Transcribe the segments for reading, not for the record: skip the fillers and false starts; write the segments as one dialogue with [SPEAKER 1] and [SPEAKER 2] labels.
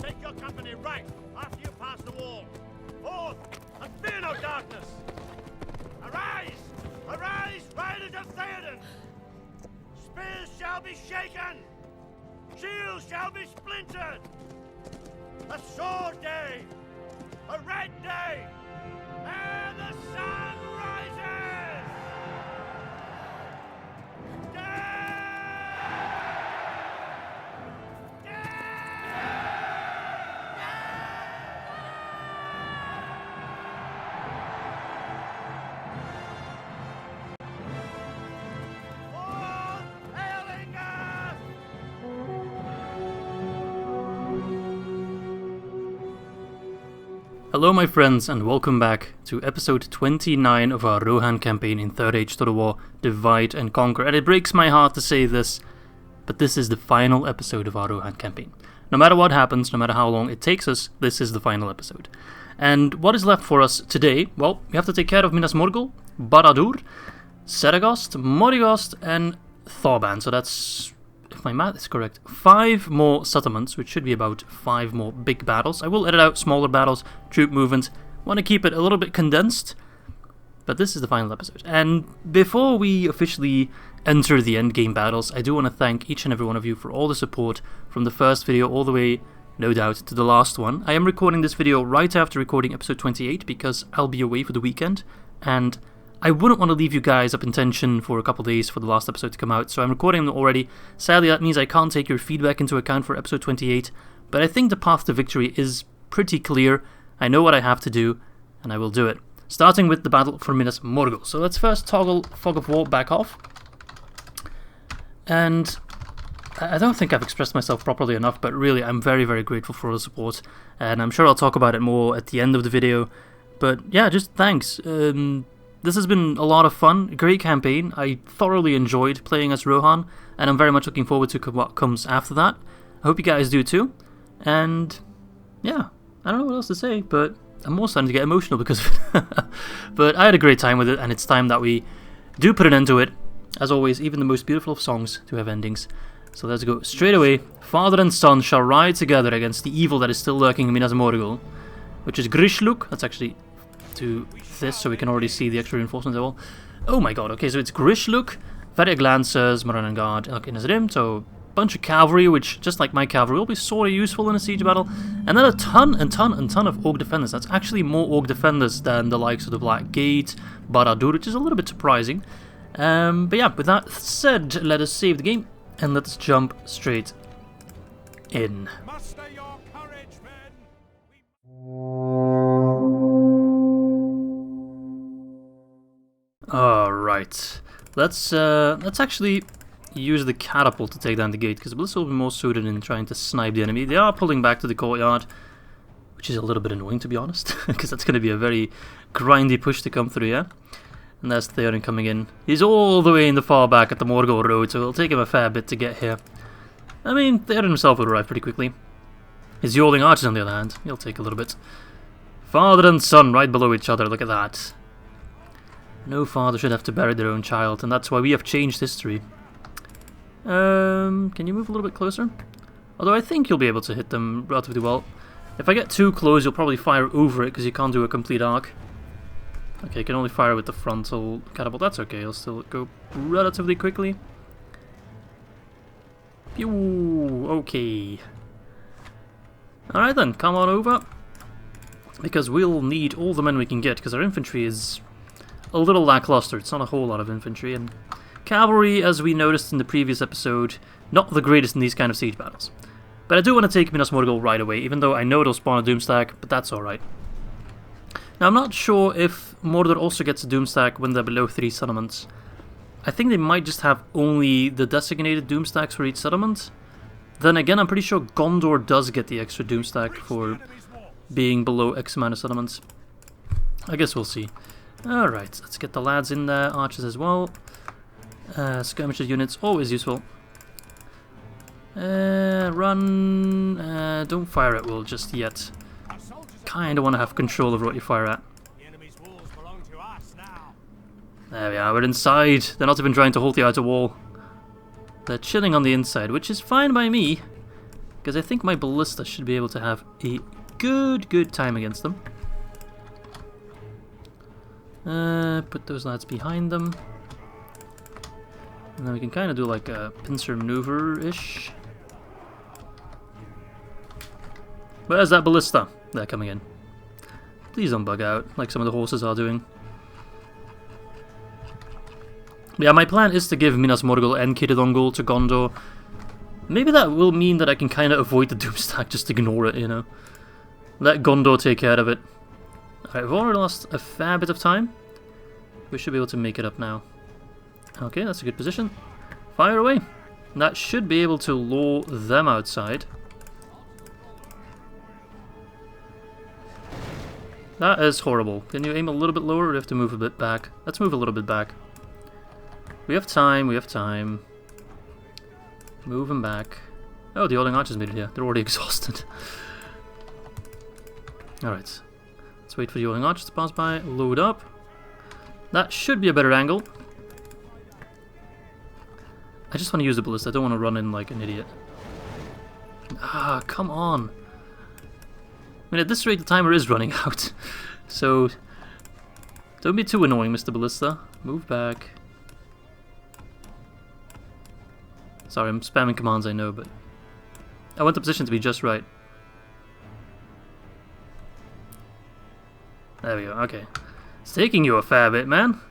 [SPEAKER 1] take your company right after you pass the wall. Forth, and fear no darkness. Arise! Arise, riders of Theoden! Spears shall be shaken! Shields shall be splintered! A sword day! A red day! And the sun rises!
[SPEAKER 2] Hello my friends and welcome back to episode 29 of our Rohan campaign in Third Age Total War, Divide and Conquer. And it breaks my heart to say this, but this is the final episode of our Rohan campaign. No matter what happens, no matter how long it takes us, this is the final episode. And what is left for us today? Well, we have to take care of Minas Morgul, Barad-dûr, Seregost, Morigost and Thaurband. So that's, if my math is correct, 5 more settlements, which should be about 5 more big battles. I will edit out smaller battles, troop movement. Want to keep it a little bit condensed, but this is the final episode. And before we officially enter the endgame battles, I do want to thank each and every one of you for all the support from the first video all the way, no doubt, to the last one. I am recording this video right after recording episode 28 because I'll be away for the weekend, and I wouldn't want to leave you guys up in tension for a couple days for the last episode to come out, so I'm recording them already. Sadly, that means I can't take your feedback into account for episode 28, but I think the path to victory is pretty clear. I know what I have to do, and I will do it. Starting with the battle for Minas Morgul. So let's first toggle Fog of War back off. And I don't think I've expressed myself properly enough, but really I'm very, very grateful for all the support, and I'm sure I'll talk about it more at the end of the video. But yeah, just thanks. This has been a lot of fun, a great campaign. I thoroughly enjoyed playing as Rohan, and I'm very much looking forward to what comes after that. I hope you guys do too. And yeah, I don't know what else to say, but I'm more starting to get emotional because of it. But I had a great time with it, and it's time that we do put an end to it. As always, even the most beautiful of songs do have endings. So let's go straight away. Father and son shall ride together against the evil that is still lurking in Minas Morgul, which is Grishluk. That's actually to this, so we can already see the extra reinforcements as well. Oh my god, okay, so it's Grishluk, Variag Lancers, Moran Guard, in Nazrim, so a bunch of cavalry, which, just like my cavalry, will be sort of useful in a siege battle. And then a ton of Orc Defenders. That's actually more Orc Defenders than the likes of the Black Gate, Barad-dûr, which is a little bit surprising. But yeah, with that said, let us save the game, and let's jump straight in.
[SPEAKER 1] Muster your courage, men!
[SPEAKER 2] Alright, let's actually use the catapult to take down the gate, because Bliss will be more suited in trying to snipe the enemy. They are pulling back to the courtyard, which is a little bit annoying to be honest, because that's going to be a very grindy push to come through, yeah? And there's Theoden coming in. He's all the way in the far back at the Morgul road, so it'll take him a fair bit to get here. I mean, Theoden himself will arrive pretty quickly. His Yawling Archers, on the other hand, he'll take a little bit. Father and son right below each other, look at that. No father should have to bury their own child, and that's why we have changed history. Can you move a little bit closer? Although I think you'll be able to hit them relatively well. If I get too close, you'll probably fire over it, because you can't do a complete arc. Okay, you can only fire with the frontal catapult. That's okay, it'll still go relatively quickly. Pew! Okay. Alright then, come on over. Because we'll need all the men we can get, because our infantry is a little lackluster. It's not a whole lot of infantry, and cavalry, as we noticed in the previous episode, not the greatest in these kind of siege battles. But I do want to take Minas Morgul right away, even though I know it'll spawn a Doomstack, but that's alright. Now I'm not sure if Mordor also gets a Doomstack when they're below 3 settlements. I think they might just have only the designated Doomstacks for each settlement. Then again, I'm pretty sure Gondor does get the extra Doomstack for being below X amount of settlements. I guess we'll see. Alright, let's get the lads in there, archers as well. Skirmisher units, always useful. Run. Don't fire at will just yet. Kinda want to have control over what you fire at. There we are, we're inside. They're not even trying to hold the outer wall. They're chilling on the inside, which is fine by me. because I think my ballista should be able to have a good time against them. Put those lads behind them. And then we can kind of do like a pincer maneuver-ish. Where's that ballista? They're coming in. Please don't bug out, like some of the horses are doing. Yeah, my plan is to give Minas Morgul and Kiridongul to Gondor. Maybe that will mean that I can kind of avoid the Doomstack, just ignore it, you know. Let Gondor take care of it. Alright, we've already lost a fair bit of time. We should be able to make it up now. Okay, that's a good position. Fire away. That should be able to lure them outside. That is horrible. Can you aim a little bit lower or do you have to move a bit back? Let's move a little bit back. We have time, we have time. Move them back. Oh, the Oiling Archers made it here. They're already exhausted. Alright. Let's wait for the Oiling Archers to pass by. Load up. That should be a better angle. I just want to use the ballista. I don't want to run in like an idiot. Ah, come on. I mean, at this rate, the timer is running out. So, don't be too annoying, Mr. Ballista. Move back. Sorry, I'm spamming commands, I know, but I want the position to be just right. There we go, okay. It's taking you a fair bit, man.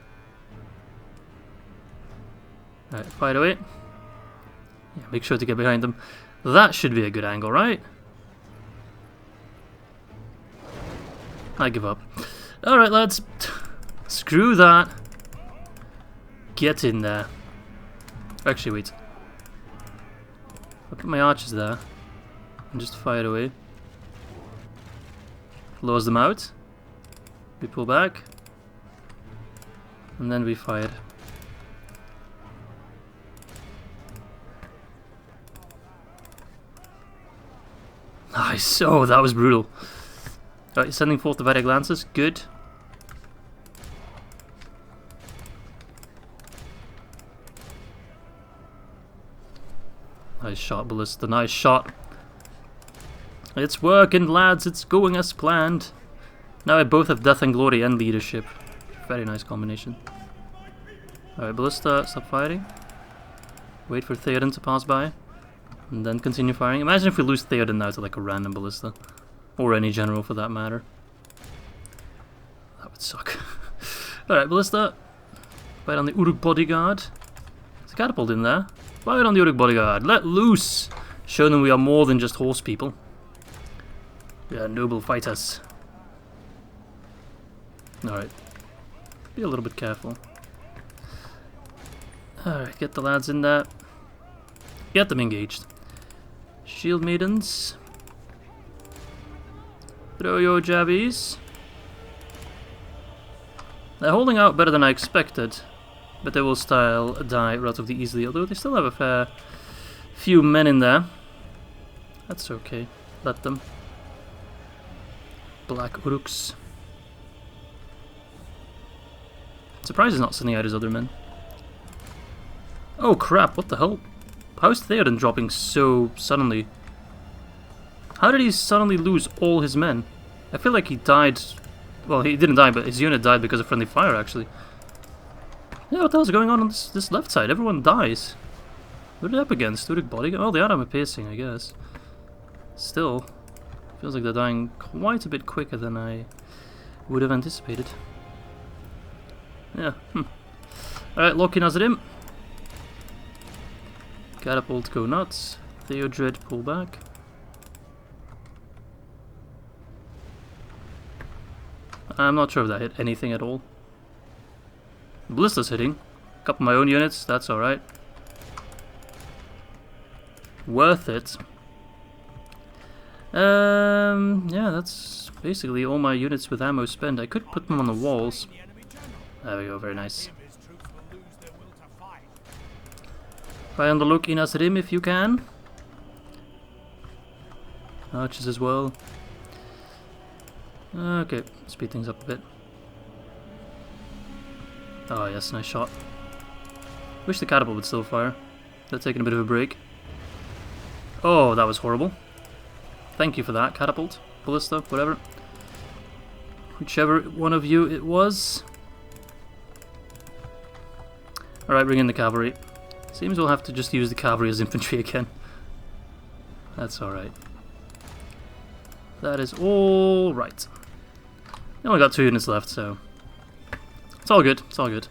[SPEAKER 2] Alright, fight away. Yeah, make sure to get behind them. That should be a good angle, right? I give up. Alright, lads. Screw that. Get in there. Actually, wait. I'll put my archers there. And just fire away. Lures them out. We pull back. And then we fire. Nice. Oh, that was brutal. Alright, sending forth the Vatic Lancers. Good. Nice shot, Ballista. Nice shot. It's working, lads. It's going as planned. Now I both have Death and Glory and Leadership. Very nice combination. Alright, Ballista, stop firing. Wait for Theoden to pass by. And then continue firing. Imagine if we lose Theoden now to like a random Ballista. Or any general for that matter. That would suck. Alright, Ballista. Fight on the Uruk Bodyguard. There's a catapult in there. Fight on the Uruk Bodyguard. Let loose! Show them we are more than just horse people. We are noble fighters. Alright. Be a little bit careful. Alright, get the lads in there. Get them engaged. Shield Maidens. Throw your jabbies. They're holding out better than I expected, but they will still die relatively easily, although they still have a fair few men in there. That's okay. Let them. Black Uruks. Surprised he's not sending out his other men. Oh crap, what the hell? How's Theoden dropping so suddenly? How did he suddenly lose all his men? I feel like he died... Well, he didn't die, but his unit died because of friendly fire, actually. Yeah, what the hell's going on this left side? Everyone dies. What are they up against? Uruk Bodyguard? Oh, they are armor piercing, I guess. Still, feels like they're dying quite a bit quicker than I would have anticipated. Yeah, Alright, Loki Nazarim. Catapult, go nuts. Theodred, pull back. I'm not sure if that hit anything at all. Ballista's hitting. A couple of my own units, that's alright. Worth it. Yeah, that's basically all my units with ammo spent. I could put them on the walls. There we go, very nice. Try on the look in Asrim if you can. Archers as well. Okay, speed things up a bit. Oh yes, nice shot. Wish the catapult would still fire. They're taking a bit of a break. Oh, that was horrible. Thank you for that, catapult, ballista, whatever. Whichever one of you it was. Alright, bring in the cavalry. Seems we'll have to just use the cavalry as infantry again. That's alright. That is all right. We only got 2 units left, so it's all good. It's all good.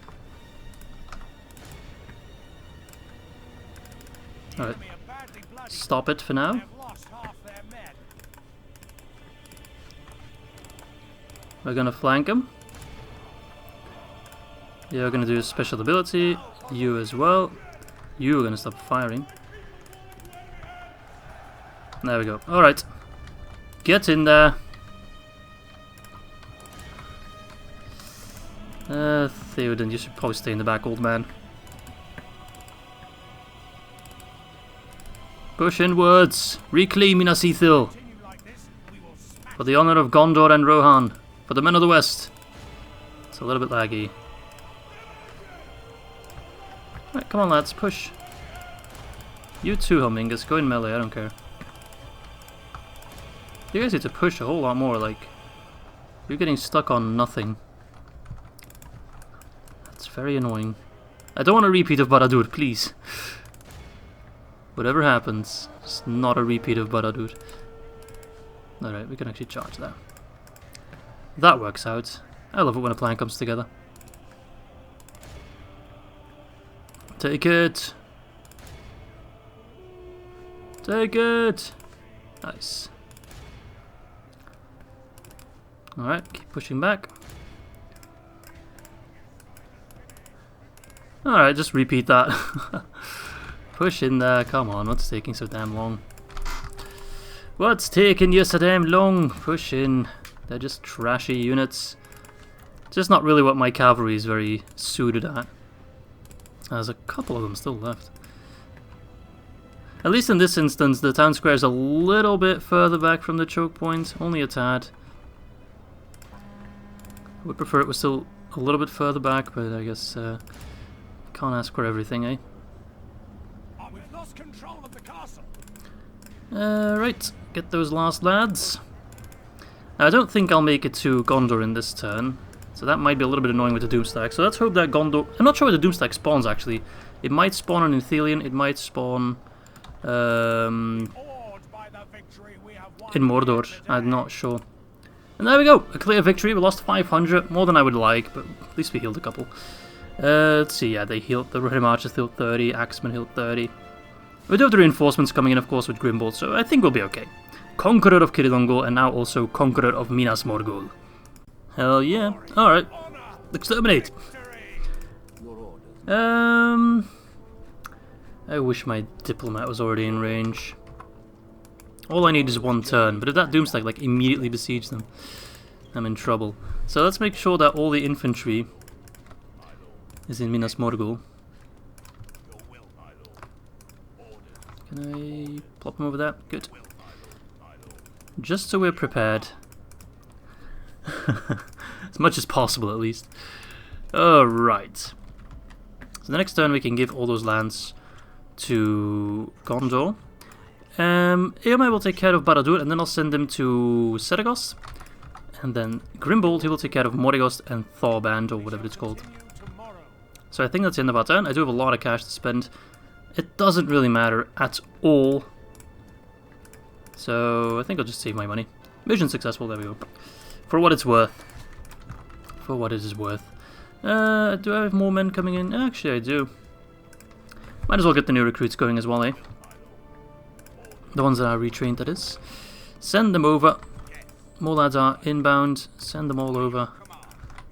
[SPEAKER 2] Alright. Stop it for now. We're gonna flank him. You're gonna do a special ability. You as well. You're gonna stop firing. There we go. Alright. Get in there. Theoden, you should probably stay in the back, old man. Push inwards. Reclaim Minas Ithil. For the honor of Gondor and Rohan. For the men of the West. It's a little bit laggy. Right, come on lads, push. You too, Helmingus, go in melee, I don't care. You guys need to push a whole lot more, like... You're getting stuck on nothing. That's very annoying. I don't want a repeat of Barad-dûr, please. Whatever happens, it's not a repeat of Barad-dûr. Alright, we can actually charge that. That works out. I love it when a plan comes together. Take it! Take it! Nice. Alright, keep pushing back. Alright, just repeat that. Push in there, come on, what's taking so damn long? What's taking you so damn long? Push in. They're just trashy units. Just not really what my cavalry is very suited at. There's a couple of them still left. At least in this instance, the town square is a little bit further back from the choke point, only a tad. I would prefer it was still a little bit further back, but I guess can't ask for everything, eh?
[SPEAKER 1] We've lost control of the castle.
[SPEAKER 2] Right, get those last lads. Now, I don't think I'll make it to Gondor in this turn, so that might be a little bit annoying with the Doomstack. So let's hope that Gondor... I'm not sure where the Doomstack spawns, actually. It might spawn on Ithilien, it might spawn... in Mordor, I'm not sure. And there we go, a clear victory. We lost 500, more than I would like, but at least we healed a couple. Let's see, yeah, they healed, the Rohirrim Archers healed 30, Axemen healed 30. We do have the reinforcements coming in, of course, with Grimbold, so I think we'll be okay. Conqueror of Kirilongol, and now also Conqueror of Minas Morgul. Hell yeah. Alright. Exterminate! I wish my diplomat was already in range. All I need is one turn, but if that Doomstack like immediately besieges them, I'm in trouble. So let's make sure that all the infantry is in Minas Morgul. Can I plop them over there? Good. Just so we're prepared. As much as possible, at least. Alright. So the next turn we can give all those lands to Gondor. Eomer will take care of Barad-dûr, and then I'll send him to Seregost. And then Grimbold, he will take care of Morigost and Thaurband, or whatever it's called. So I think that's the end of our turn. I do have a lot of cash to spend. It doesn't really matter at all. So I think I'll just save my money. Mission successful, there we go. For what it's worth. For what it is worth. Do I have more men coming in? Actually, I do. Might as well get the new recruits going as well, eh? The ones that are retrained, that is. Send them over. More lads are inbound. Send them all over.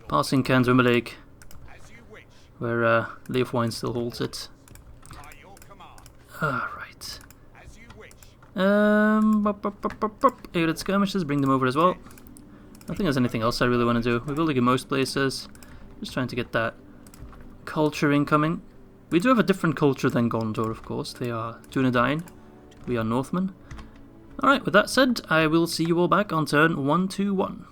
[SPEAKER 2] Passing Cairns Lake, where Leofwine still holds it. Alright. Ered skirmishers, bring them over as well. I don't think there's anything else I really want to do. We're building in most places. Just trying to get that culture incoming. We do have a different culture than Gondor, of course. They are Dunedain. We are Northmen. Alright, with that said, I will see you all back on turn 121.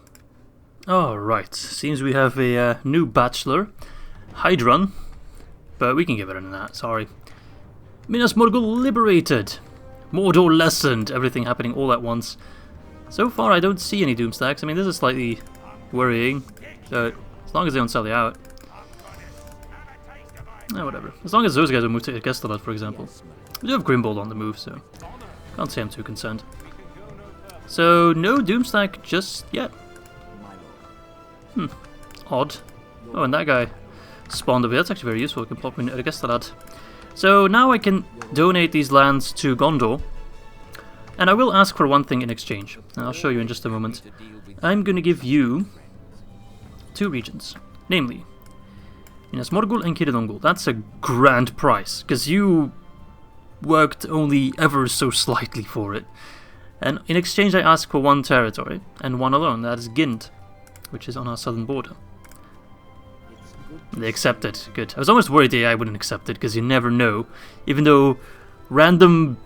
[SPEAKER 2] Alright, seems we have a new bachelor. Hydron. But we can get better than that, sorry. Minas Morgul liberated. Mordor lessened! Everything happening all at once. So far, I don't see any doom stacks. I mean, this is slightly worrying, but as long as they don't sell you out. Whatever. As long as those guys will move to Gestalat, for example. We do have Grimbold on the move, so can't say I'm too concerned. So, no Doomstack just yet. Odd. Oh, and that guy spawned over here. That's actually very useful. I can pop in Gestalat. So, now I can donate these lands to Gondor. And I will ask for one thing in exchange. And I'll show you in just a moment. I'm going to give you 2 regions. Namely, Minas Morgul and Kiridongul. That's a grand price, because you worked only ever so slightly for it. And in exchange I ask for 1 territory, and 1 alone, that is Gind, which is on our southern border. They accepted, good. I was almost worried the AI wouldn't accept it, because you never know. Even though random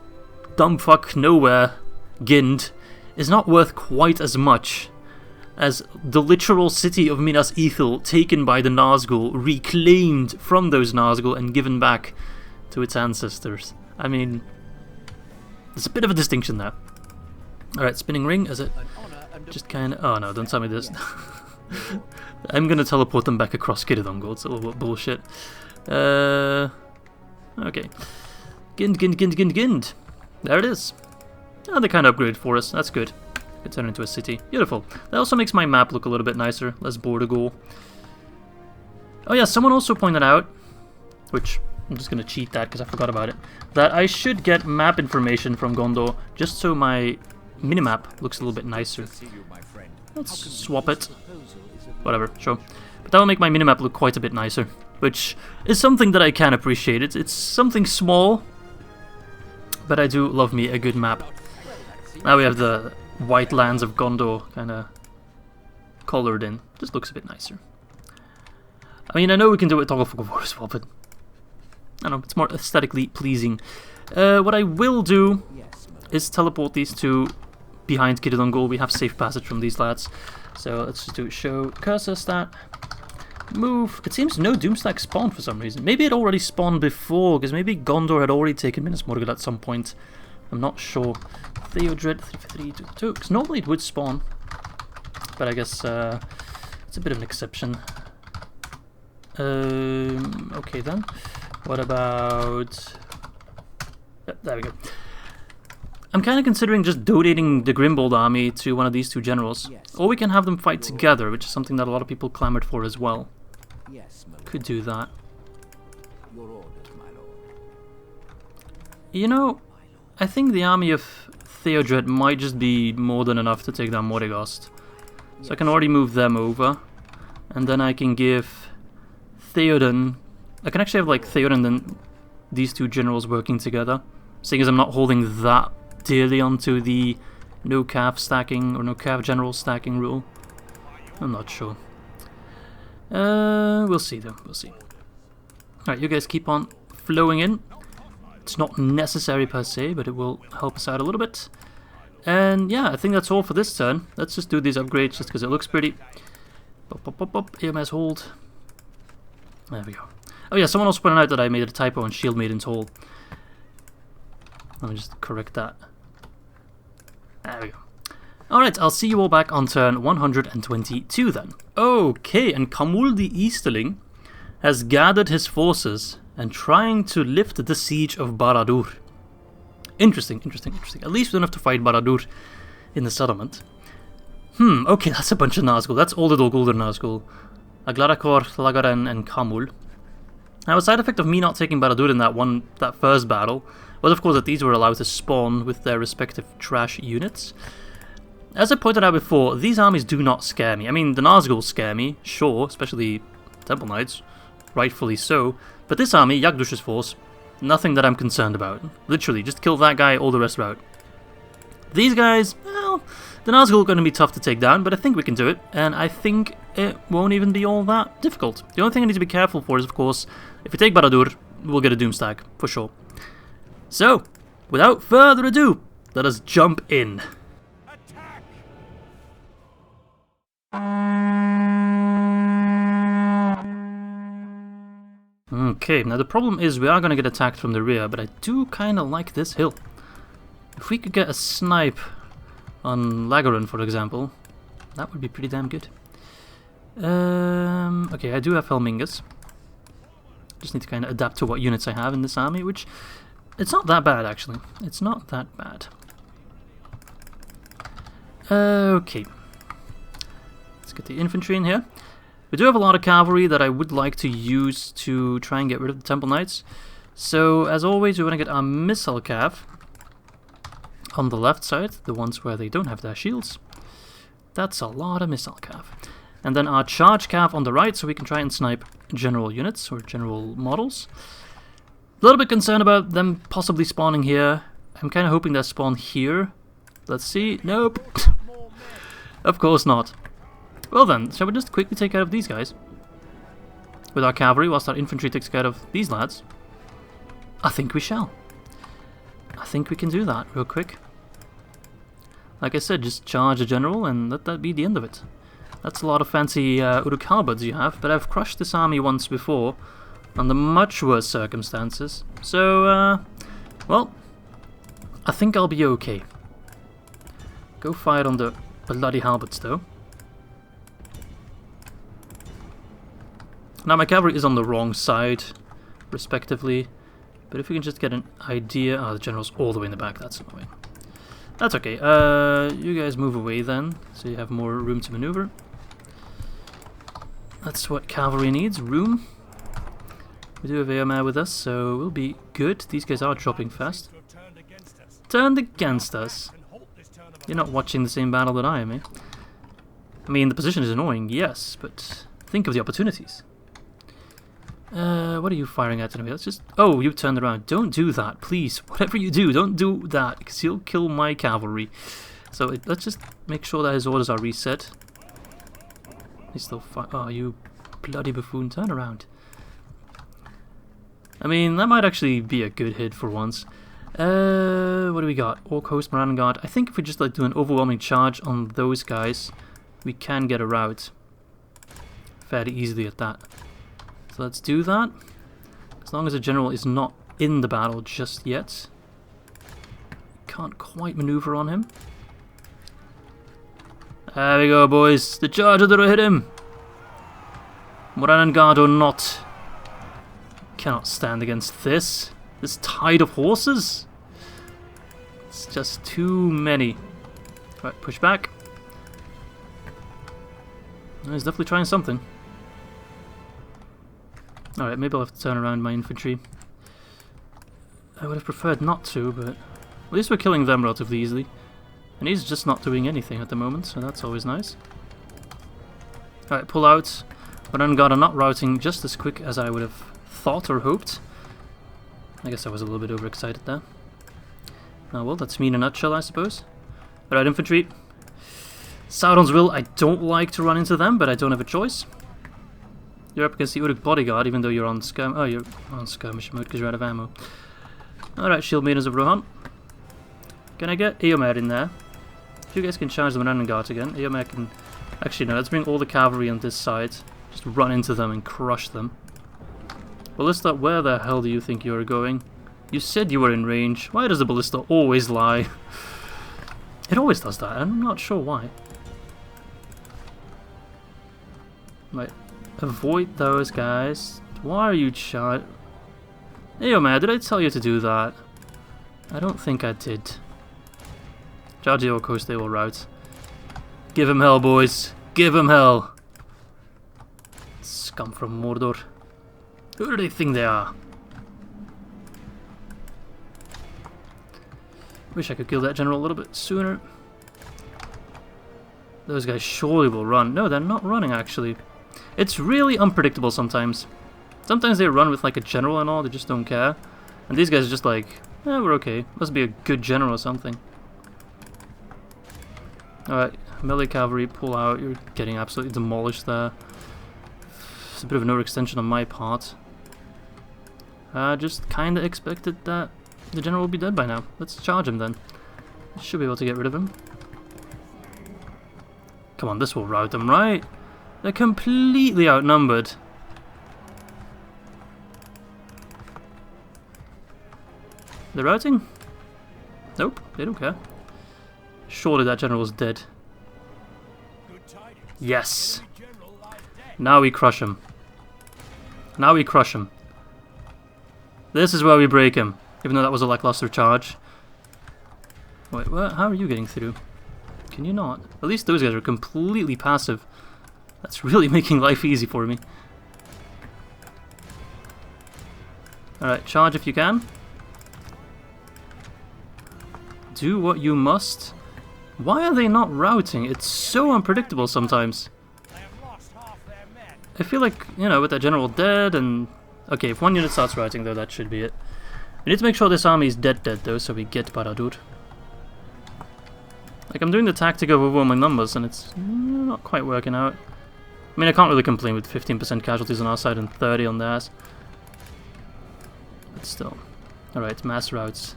[SPEAKER 2] dumbfuck nowhere Gind is not worth quite as much as the literal city of Minas Ithil taken by the Nazgul, reclaimed from those Nazgul and given back to its ancestors. I mean, there's a bit of a distinction there. Alright, spinning ring, is it just kind of... Oh no, don't tell me this. I'm gonna teleport them back across Kiridongul, it's a little bit bullshit. Okay. Gind. There it is. Oh, they kind of upgraded for us, that's good. Could turn into a city. Beautiful. That also makes my map look a little bit nicer, less border goal. Oh yeah, someone also pointed out, which I'm just going to cheat that because I forgot about it, that I should get map information from Gondor just so my minimap looks a little bit nicer. Let's swap it. Whatever, sure. But that will make my minimap look quite a bit nicer, which is something that I can appreciate. It's something small, but I do love me a good map. Now we have the white lands of Gondor kind of colored in. Just looks a bit nicer. I mean, I know we can do it with Toggle for War as well, but I don't know, it's more aesthetically pleasing. What I will do is teleport these two behind Kiridongul. We have safe passage from these lads. So let's just do show cursor stat. Move. It seems no Doomstack spawned for some reason. Maybe it already spawned before, because maybe Gondor had already taken Minas Morgul at some point. I'm not sure. Theodred 3 because normally it would spawn, but I guess it's a bit of an exception. Okay then. What about... there we go. I'm kind of considering just donating the Grimbold army to one of these 2 generals, or we can have them fight together, which is something that a lot of people clamored for as well. Could do that. You know, I think the army of Theodred might just be more than enough to take down Morigost. So I can already move them over. And then I can give Theoden... I can actually have like Theoden and these 2 generals working together. Seeing as I'm not holding that dearly onto the no cav stacking or no cav general stacking rule. I'm not sure. We'll see though, we'll see. Alright, you guys keep on flowing in. It's not necessary per se, but it will help us out a little bit. And yeah, I think that's all for this turn. Let's just do these upgrades just because it looks pretty. Pop, pop, pop, pop. AMS hold. There we go. Oh yeah, someone also pointed out that I made a typo on Shield Maiden's Hall. Let me just correct that. There we go. Alright, I'll see you all back on turn 122 then. Okay, and Khamul the Easterling has gathered his forces and trying to lift the siege of Barad-dûr. Interesting. At least we don't have to fight Barad-dûr in the settlement. Okay, that's a bunch of Nazgul. That's all the Guldur Nazgul. Aglarakor, Lagaren, and Khamul. Now, a side effect of me not taking Barad-dûr in that first battle was, of course, that these were allowed to spawn with their respective trash units. As I pointed out before, these armies do not scare me. I mean, the Nazgul scare me, sure, especially Temple Knights, rightfully so. But this army, Yagdush's force, nothing that I'm concerned about. Literally, just kill that guy, all the rest are out. These guys, well, the Nazgul are going to be tough to take down, but I think we can do it, and I think it won't even be all that difficult. The only thing I need to be careful for is, of course, if we take Barad-dûr, we'll get a Doomstack, for sure. So, without further ado, let us jump in. Okay, now the problem is we are going to get attacked from the rear, but I do kind of like this hill. If we could get a snipe on Lagarin, for example, that would be pretty damn good. Okay, I do have Helmingus. Just need to kind of adapt to what units I have in this army, which it's not that bad actually. It's not that bad. Okay, let's get the infantry in here. We do have a lot of cavalry that I would like to use to try and get rid of the Temple Knights. So as always, we want to get our missile cav on the left side, the ones where they don't have their shields. That's a lot of missile cav. And then our charge cav on the right, so we can try and snipe general units or general models. A little bit concerned about them possibly spawning here. I'm kind of hoping they spawn here. Let's see. Nope. Of course not. Well then, shall we just quickly take care of these guys with our cavalry whilst our infantry takes care of these lads? I think we shall. I think we can do that real quick. Like I said, just charge the general and let that be the end of it. That's a lot of fancy Uruk halberds you have, but I've crushed this army once before under much worse circumstances. So, well, I think I'll be okay. Go fire on the bloody halberds though. Now my cavalry is on the wrong side, respectively, but if we can just get an idea... Oh, the general's all the way in the back, that's annoying. That's okay, you guys move away then, so you have more room to maneuver. That's what cavalry needs, room. We do have Eomer with us, so we'll be good. These guys are dropping fast. Turned against us? You're not watching the same battle that I am, eh? I mean, the position is annoying, yes, but think of the opportunities. What are you firing at anyway? Let's just... Oh, you turned around. Don't do that, please. Whatever you do, don't do that, because you'll kill my cavalry. So let's just make sure that his orders are reset. He's still oh, you bloody buffoon, turn around. I mean, that might actually be a good hit for once. What do we got? Orc Host, Moran Guard. I think if we just like do an overwhelming charge on those guys, we can get a rout fairly easily at that. So let's do that. As long as the general is not in the battle just yet. Can't quite maneuver on him. There we go, boys. The charger that hit him. Moran Guard or not. Cannot stand against this. This tide of horses. It's just too many. Right, push back. He's definitely trying something. Alright, maybe I'll have to turn around my infantry. I would have preferred not to, but at least we're killing them relatively easily. And he's just not doing anything at the moment, so that's always nice. Alright, pull out. Moran Guard are not routing just as quick as I would have thought or hoped. I guess I was a little bit overexcited there. Oh well, that's me in a nutshell, I suppose. Alright, infantry. Sauron's Will, I don't like to run into them, but I don't have a choice. You're up against the Uruk bodyguard, even though you're on you're on skirmish mode because you're out of ammo. Alright, Shield Maidens of Rohan. Can I get Eomer in there? If you guys can charge the Moran Guard again, Eomer can... Actually, no, let's bring all the cavalry on this side. Just run into them and crush them. Ballista, where the hell do you think you're going? You said you were in range. Why does the Ballista always lie? It always does that, I'm not sure why. Right. Avoid those guys. Why are you charged? Hey, man, did I tell you to do that? I don't think I did. Charge the Orc Host, they will rout. Give him hell, boys. Give him hell. Scum from Mordor. Who do they think they are? Wish I could kill that general a little bit sooner. Those guys surely will run. No, they're not running, actually. It's really unpredictable sometimes. Sometimes they run with like a general and all, they just don't care. And these guys are just like, eh, we're okay. Must be a good general or something. Alright, melee cavalry, pull out. You're getting absolutely demolished there. It's a bit of an overextension on my part. Just kinda expected that the general will be dead by now. Let's charge him then. Should be able to get rid of him. Come on, this will rout them, right? They're completely outnumbered. They're routing? Nope, They don't care. Surely that general's dead. Yes! Now we crush him. Now we crush him. This is where we break him. Even though that was a lackluster charge. Wait, how are you getting through? Can you not? At least those guys are completely passive. That's really making life easy for me. Alright, charge if you can. Do what you must. Why are they not routing? It's so unpredictable sometimes. I feel like, you know, with that general dead and... Okay, if one unit starts routing though, that should be it. We need to make sure this army is dead though, so we get Baradur. Like, I'm doing the tactic of overwhelming numbers and it's not quite working out. I mean, I can't really complain with 15% casualties on our side and 30 on theirs. But still. Alright, mass routes.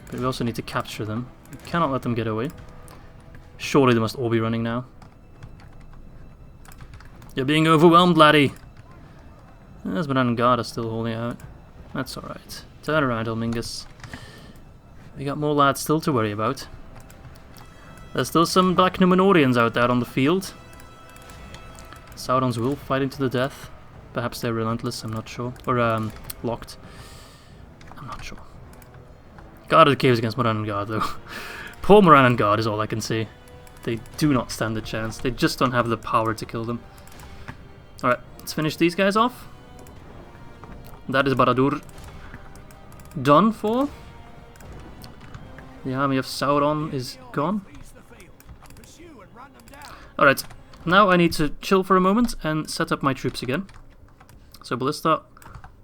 [SPEAKER 2] But we also need to capture them. We cannot let them get away. Surely they must all be running now. You're being overwhelmed, laddie! There's Baran and Guard are still holding out. That's alright. Turn around, Elmingus. We got more lads still to worry about. There's still some Black Númenorians out there on the field. Sauron's will fighting to the death. Perhaps they're relentless, I'm not sure. Or, locked. I'm not sure. Guard of the Caves against Moran and Guard, though. Poor Moran and Guard is all I can say. They do not stand a chance. They just don't have the power to kill them. Alright, let's finish these guys off. That is Baradur done for. The army of Sauron is gone. Alright, now I need to chill for a moment and set up my troops again. So Ballista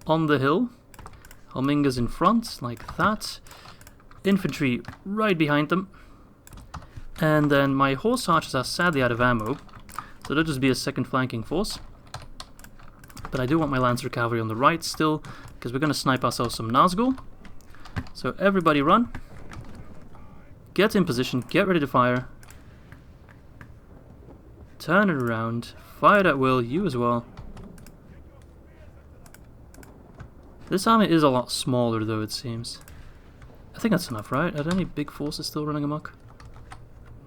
[SPEAKER 2] on the hill. Helminga's in front, like that. Infantry right behind them. And then my horse archers are sadly out of ammo. So there'll just be a second flanking force. But I do want my Lancer cavalry on the right still, because we're going to snipe ourselves some Nazgul. So everybody run. Get in position, get ready to fire. Turn it around, fire at will, you as well. This army is a lot smaller though, it seems. I think that's enough, right? Are there any big forces still running amok?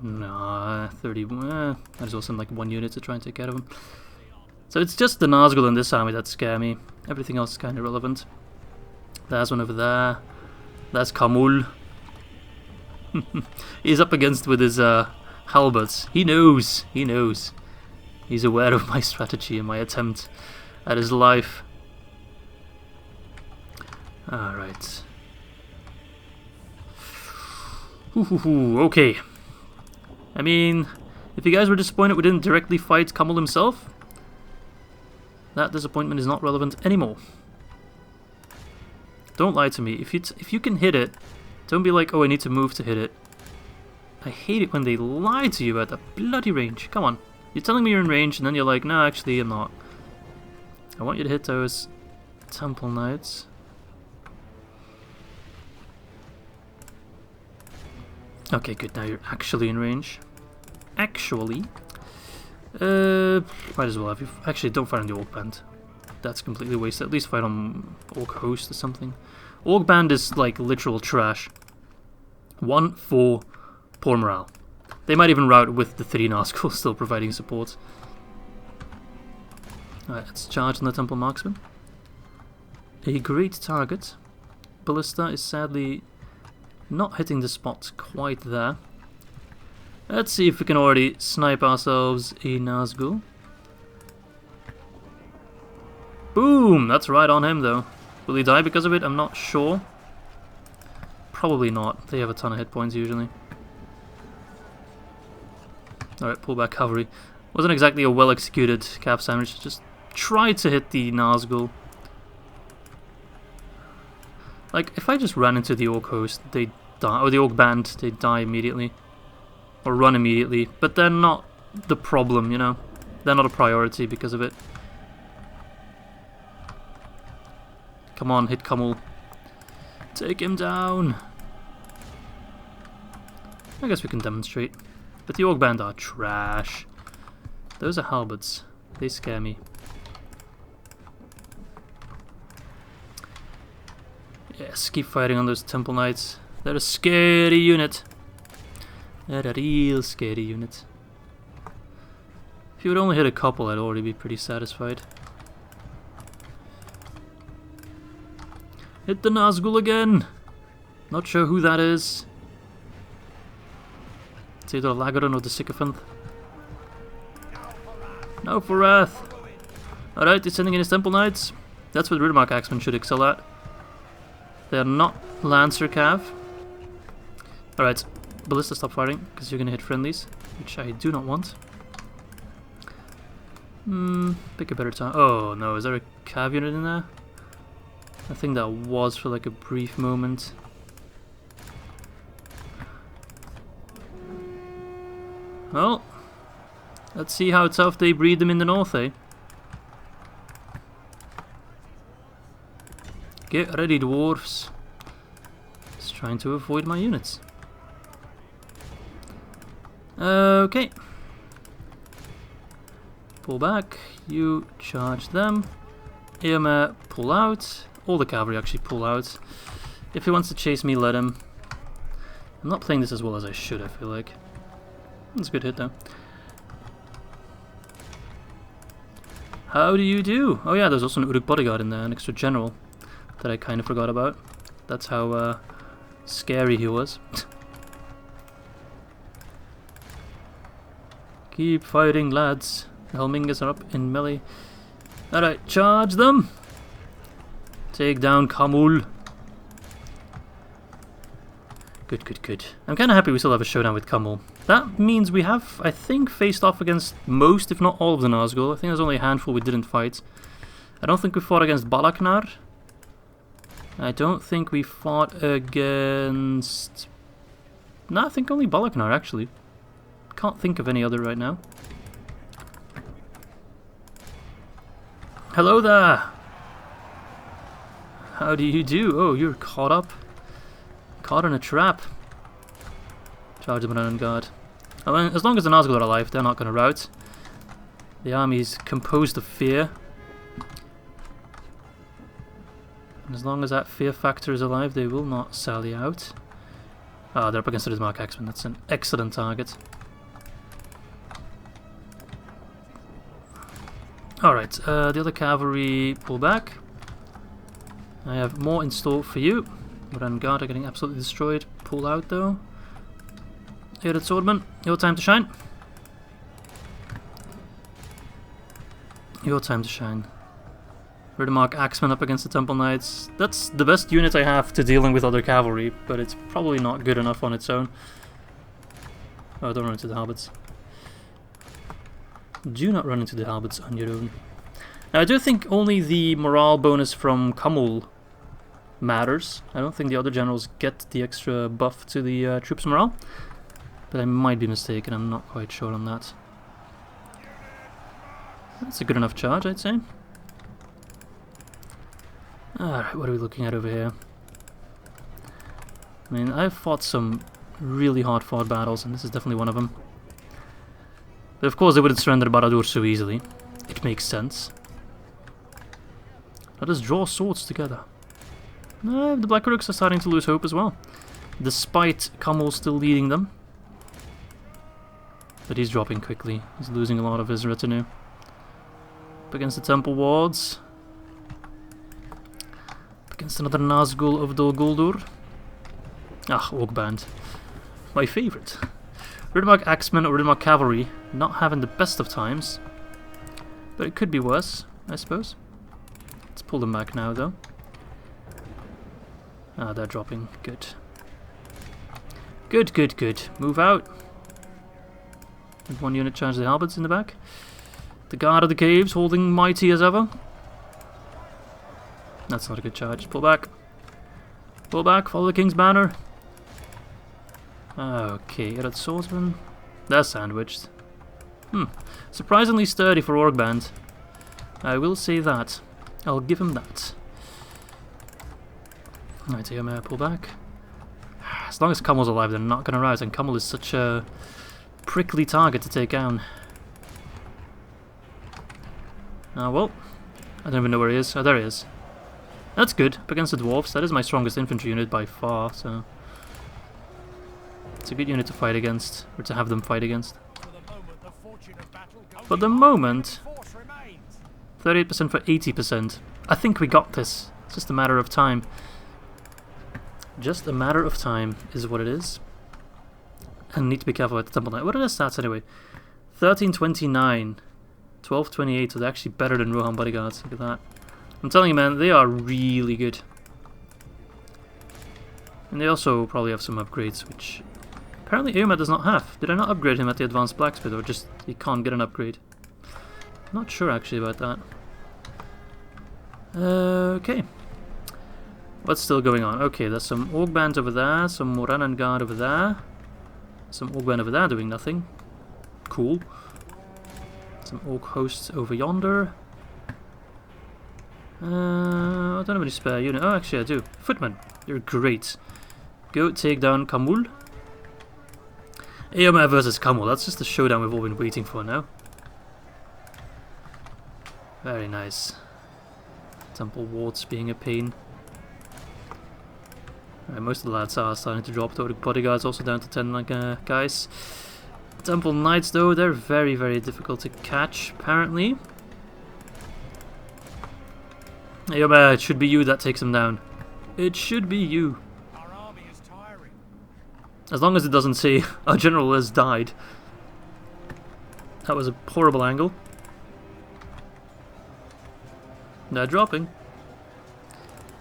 [SPEAKER 2] Nah, 30. Might as well send like one unit to try and take care of them. So it's just the Nazgul in this army that scare me. Everything else is kind of irrelevant. There's one over there. That's Khamul. He's up against with his halberds. He knows. He knows. He's aware of my strategy and my attempt at his life. Alright. Okay. I mean, if you guys were disappointed we didn't directly fight Khamul himself, that disappointment is not relevant anymore. Don't lie to me. If you can hit it, don't be like, oh, I need to move to hit it. I hate it when they lie to you about the bloody range. Come on. You're telling me you're in range and then you're like, no, actually I'm not. I want you to hit those Temple Knights. Okay, good. Now you're actually in range. Actually. Might as well have you. Actually, don't fight on the Orc Band. That's completely wasted. At least fight on Orc Host or something. Orc Band is like literal trash. 1 for poor morale. They might even rout with the 3 Nazgul still providing support. Alright, let's charge on the Temple Marksman. A great target. Ballista is sadly not hitting the spot quite there. Let's see if we can already snipe ourselves a Nazgul. Boom! That's right on him though. Will he die because of it? I'm not sure. Probably not. They have a ton of hit points usually. Alright, pull back cavalry. Wasn't exactly a well executed calf sandwich. Just tried to hit the Nazgul. Like, if I just ran into the Orc Host, they'd die. Or the Orc Band, they'd die immediately. Or run immediately. But they're not the problem, you know? They're not a priority because of it. Come on, hit Khamul. Take him down! I guess we can demonstrate. But the Orc Band are trash. Those are halberds. They scare me. Yes, keep fighting on those Temple Knights. They're a scary unit. They're a real scary unit. If you would only hit a couple, I'd already be pretty satisfied. Hit the Nazgul again! Not sure who that is. It's either Lagaron or the Sycophant. Now for Wrath! Alright, he's sending in his Temple Knights. That's what Ridmark Axemen should excel at. They're not Lancer Cav. Alright, Ballista, stop firing, because you're gonna hit friendlies, which I do not want. Pick a better time. Oh no, is there a Cav unit in there? I think that was for like a brief moment. Well, let's see how tough they breed them in the north, eh? Get ready, dwarves. Just trying to avoid my units. Okay. Pull back. You charge them. Eomer, pull out. All the cavalry actually pull out. If he wants to chase me, let him. I'm not playing this as well as I should, I feel like. That's a good hit though. How do you do? Oh yeah, there's also an Uruk bodyguard in there, an extra general that I kind of forgot about. That's how scary he was. Keep fighting, lads. The Helmingas are up in melee. Alright, charge them! Take down Khamul. Good, good, good. I'm kind of happy we still have a showdown with Khamul. That means we have, I think, faced off against most, if not all, of the Nazgul. I think there's only a handful we didn't fight. I don't think we fought against Balaknar. I don't think we fought against... No, I think only Balaknar, actually. Can't think of any other right now. Hello there! How do you do? Oh, you're caught up. Caught in a trap. Charge them on guard. As long as the Nazgul are alive, they're not going to rout. The army's composed of fear. And as long as that fear factor is alive, they will not sally out. Ah, they're up against the Ridmark Axemen. That's an excellent target. Alright, the other cavalry pull back. I have more in store for you. Moran Guard are getting absolutely destroyed. Pull out though. Ered Swordman, your time to shine. Your time to shine. Ridmark Axemen up against the Temple Knights. That's the best unit I have to dealing with other cavalry, but it's probably not good enough on its own. Oh, don't run into the halberds. Do not run into the halberds on your own. Now, I do think only the morale bonus from Khamul matters. I don't think the other generals get the extra buff to the troops' morale. But I might be mistaken, I'm not quite sure on that. That's a good enough charge, I'd say. Alright, what are we looking at over here? I mean, I've fought some really hard-fought battles, and this is definitely one of them. But of course they wouldn't surrender Barad-dûr so easily. It makes sense. Let us draw swords together. The Black Uruks are starting to lose hope as well. Despite Khamul still leading them. But he's dropping quickly. He's losing a lot of his retinue. Up against the temple wards. Up against another Nazgul of Dol Guldur. Ah, Orc Band. My favourite. Ridmark Axemen or Ridmark Cavalry not having the best of times. But it could be worse, I suppose. Let's pull them back now though. Ah, they're dropping. Good. Good, good, good. Move out. With one unit charge the halberds in the back. The guard of the caves holding mighty as ever. That's not a good charge. Pull back. Pull back. Follow the king's banner. Okay, Ered swordsman. They're sandwiched. Surprisingly sturdy for Orc Band. I will say that. I'll give him that. Alright, Eomer, pull back. As long as Khamul's alive, they're not going to rise, and Khamul is such a prickly target to take down. Ah, well. I don't even know where he is. Oh, there he is. That's good. Up against the dwarves. That is my strongest infantry unit by far, so It's a good unit to fight against, or to have them fight against. For the moment, 38% for 80%. I think we got this. It's just a matter of time. Just a matter of time is what it is. And need to be careful with the Temple Knight. What are their stats anyway? 1329, 1228, so they're actually better than Rohan bodyguards. Look at that. I'm telling you, man, they are really good. And they also probably have some upgrades, which apparently Eomer does not have. Did I not upgrade him at the advanced blacksmith, or just he can't get an upgrade? I'm not sure actually about that. Okay. What's still going on? Okay, there's some Orc Band over there, some Moranan Guard over there, some Orc Band over there doing nothing. Cool. Some Orc hosts over yonder. I don't have any spare unit. Oh, actually I do. Footmen, you're great. Go take down Khamul. Eomer versus Khamul. That's just the showdown we've all been waiting for now. Very nice. Temple wards being a pain. Right, most of the lads are starting to drop, though. The bodyguards also down to 10 guys. Temple Knights, though, they're very, very difficult to catch, apparently. Eomer, it should be you that takes them down. It should be you.
[SPEAKER 1] Our army is tiring.
[SPEAKER 2] As long as it doesn't say our general has died. That was a horrible angle. They're dropping.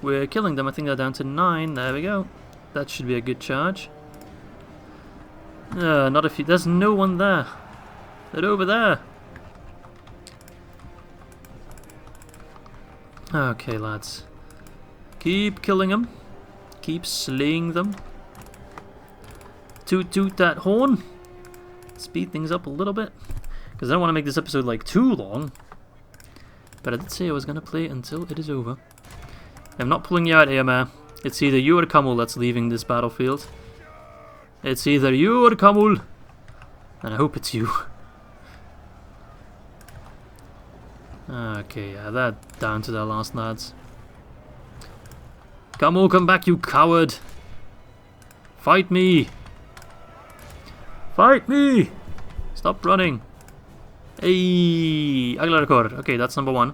[SPEAKER 2] We're killing them. I think they're down to 9. There we go. That should be a good charge. Not a few. There's no one there. They're over there. Okay, lads. Keep killing them. Keep slaying them. Toot toot that horn. Speed things up a little bit. Because I don't want to make this episode like too long. But I did say I was going to play until it is over. I'm not pulling you out, Eomer. It's either you or Khamul that's leaving this battlefield. It's either you or Khamul. And I hope it's you. Okay, yeah, they're down to their last lads. Khamul, come back, you coward! Fight me! Fight me! Stop running! Hey, Aglarakor. Okay, that's number 1.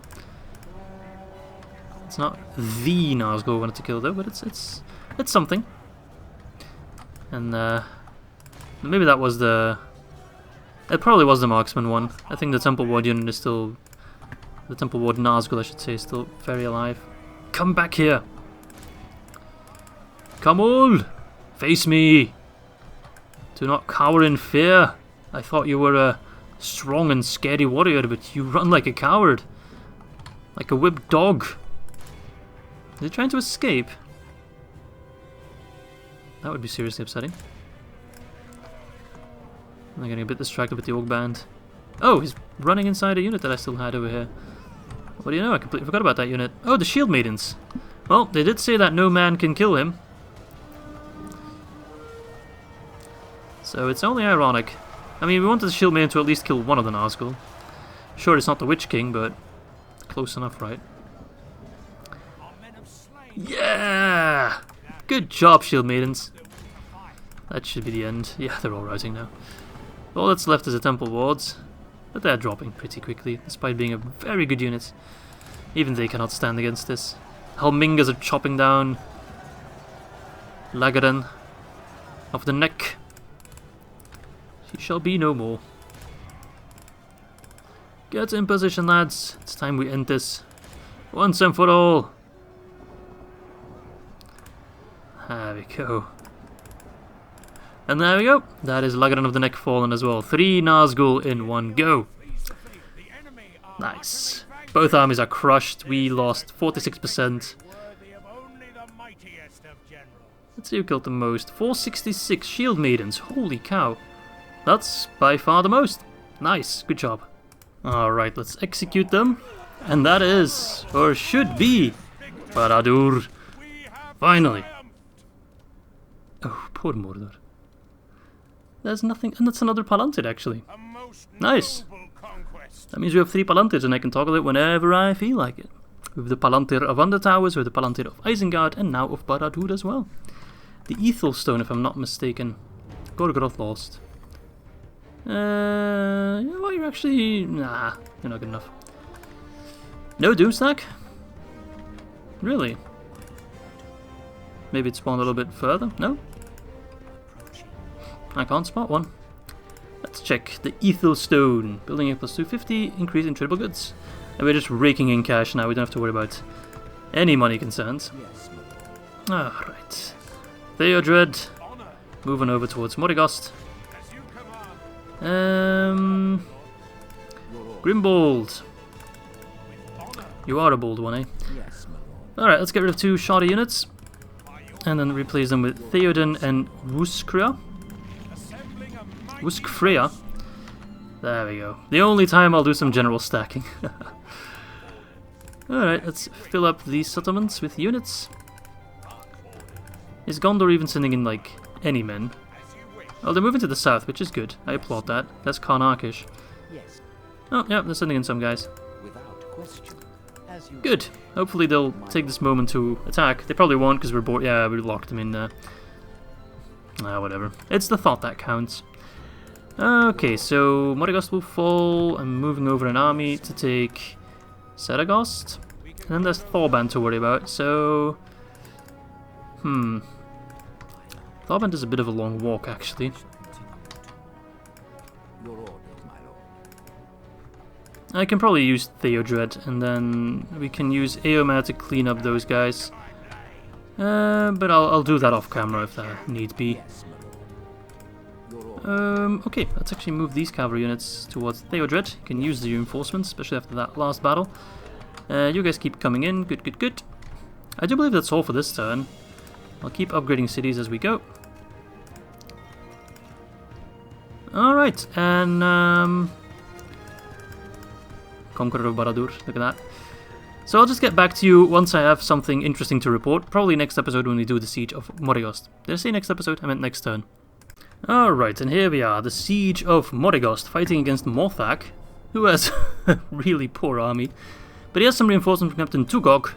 [SPEAKER 2] It's not the Nazgul I wanted to kill though, but it's something. And maybe that was the. It probably was the marksman one. I think the Temple Ward unit is still. The Temple Ward Nazgul, I should say, is still very alive. Come back here! Khamul! Face me! Do not cower in fear! I thought you were a strong and scary warrior, but you run like a coward. Like a whipped dog. Is he trying to escape? That would be seriously upsetting. I'm getting a bit distracted with the Orc Band. Oh, he's running inside a unit that I still had over here. What do you know? I completely forgot about that unit. Oh, the Shield Maidens. Well, they did say that no man can kill him. So it's only ironic. I mean, we wanted the Shield Maiden to at least kill one of the Nazgul. Sure, it's not the Witch King, but close enough, right? Yeah! Good job, Shield Maidens. That should be the end. Yeah, they're all rising now. All that's left is the Temple Wards. But they're dropping pretty quickly, despite being a very good unit. Even they cannot stand against this. Helmingas are chopping down Lagadan of the neck. She shall be no more. Get in position, lads. It's time we end this. Once and for all. There we go. And there we go. That is Lagadan of the Neck fallen as well. 3 Nazgul in one go. Nice. Both armies are crushed. We lost 46%. Let's see who killed the most. 466 Shield Maidens. Holy cow. That's by far the most. Nice. Good job. Alright, let's execute them. And that is, or should be, Barad-dûr. Finally. Oh, poor Mordor. There's nothing, and that's another Palantir actually. Nice. That means we have 3 Palantirs and I can toggle it whenever I feel like it. We have the Palantir of Undertowers, we have the Palantir of Isengard, and now of Barad-dûr as well. The Ethel Stone, if I'm not mistaken. Gorgoroth lost. Well, you're actually... Nah, you're not good enough. No Doomstack? Really? Maybe it spawned a little bit further? No? I can't spot one. Let's check the Ethel Stone. Building a plus 250, increase in tradable goods. And we're just raking in cash now, we don't have to worry about any money concerns. Alright. Theodred. Moving over towards Morigost. Grimbold. You are a bold one, eh? Alright, let's get rid of 2 shoddy units. And then replace them with Theoden and Wuskfrea. Wuskfrea. There we go. The only time I'll do some general stacking. Alright, let's fill up these settlements with units. Is Gondor even sending in, like, any men? Oh, they're moving to the south, which is good. I applaud that. That's Karnakish. Oh, yeah, they're sending in some guys. Good. Hopefully they'll take this moment to attack. They probably won't because we're bored. Yeah, we locked them in there. Whatever. It's the thought that counts. Okay, so Morigost will fall. I'm moving over an army to take Seregost. And then there's Thaurband to worry about, so... Thaurband is a bit of a long walk, actually. I can probably use Theodred, and then we can use Eomer to clean up those guys. But I'll do that off camera if that need be. Okay, let's actually move these cavalry units towards Theodred. You can use the reinforcements, especially after that last battle. You guys keep coming in. Good, good, good. I do believe that's all for this turn. I'll keep upgrading cities as we go. Alright, and Conqueror of Barad-dûr, look at that. So I'll just get back to you once I have something interesting to report. Probably next episode when we do the Siege of Morigost. Did I say next episode? I meant next turn. Alright, and here we are, the Siege of Morigost, fighting against Morthak, who has a really poor army. But he has some reinforcement from Captain Tugok,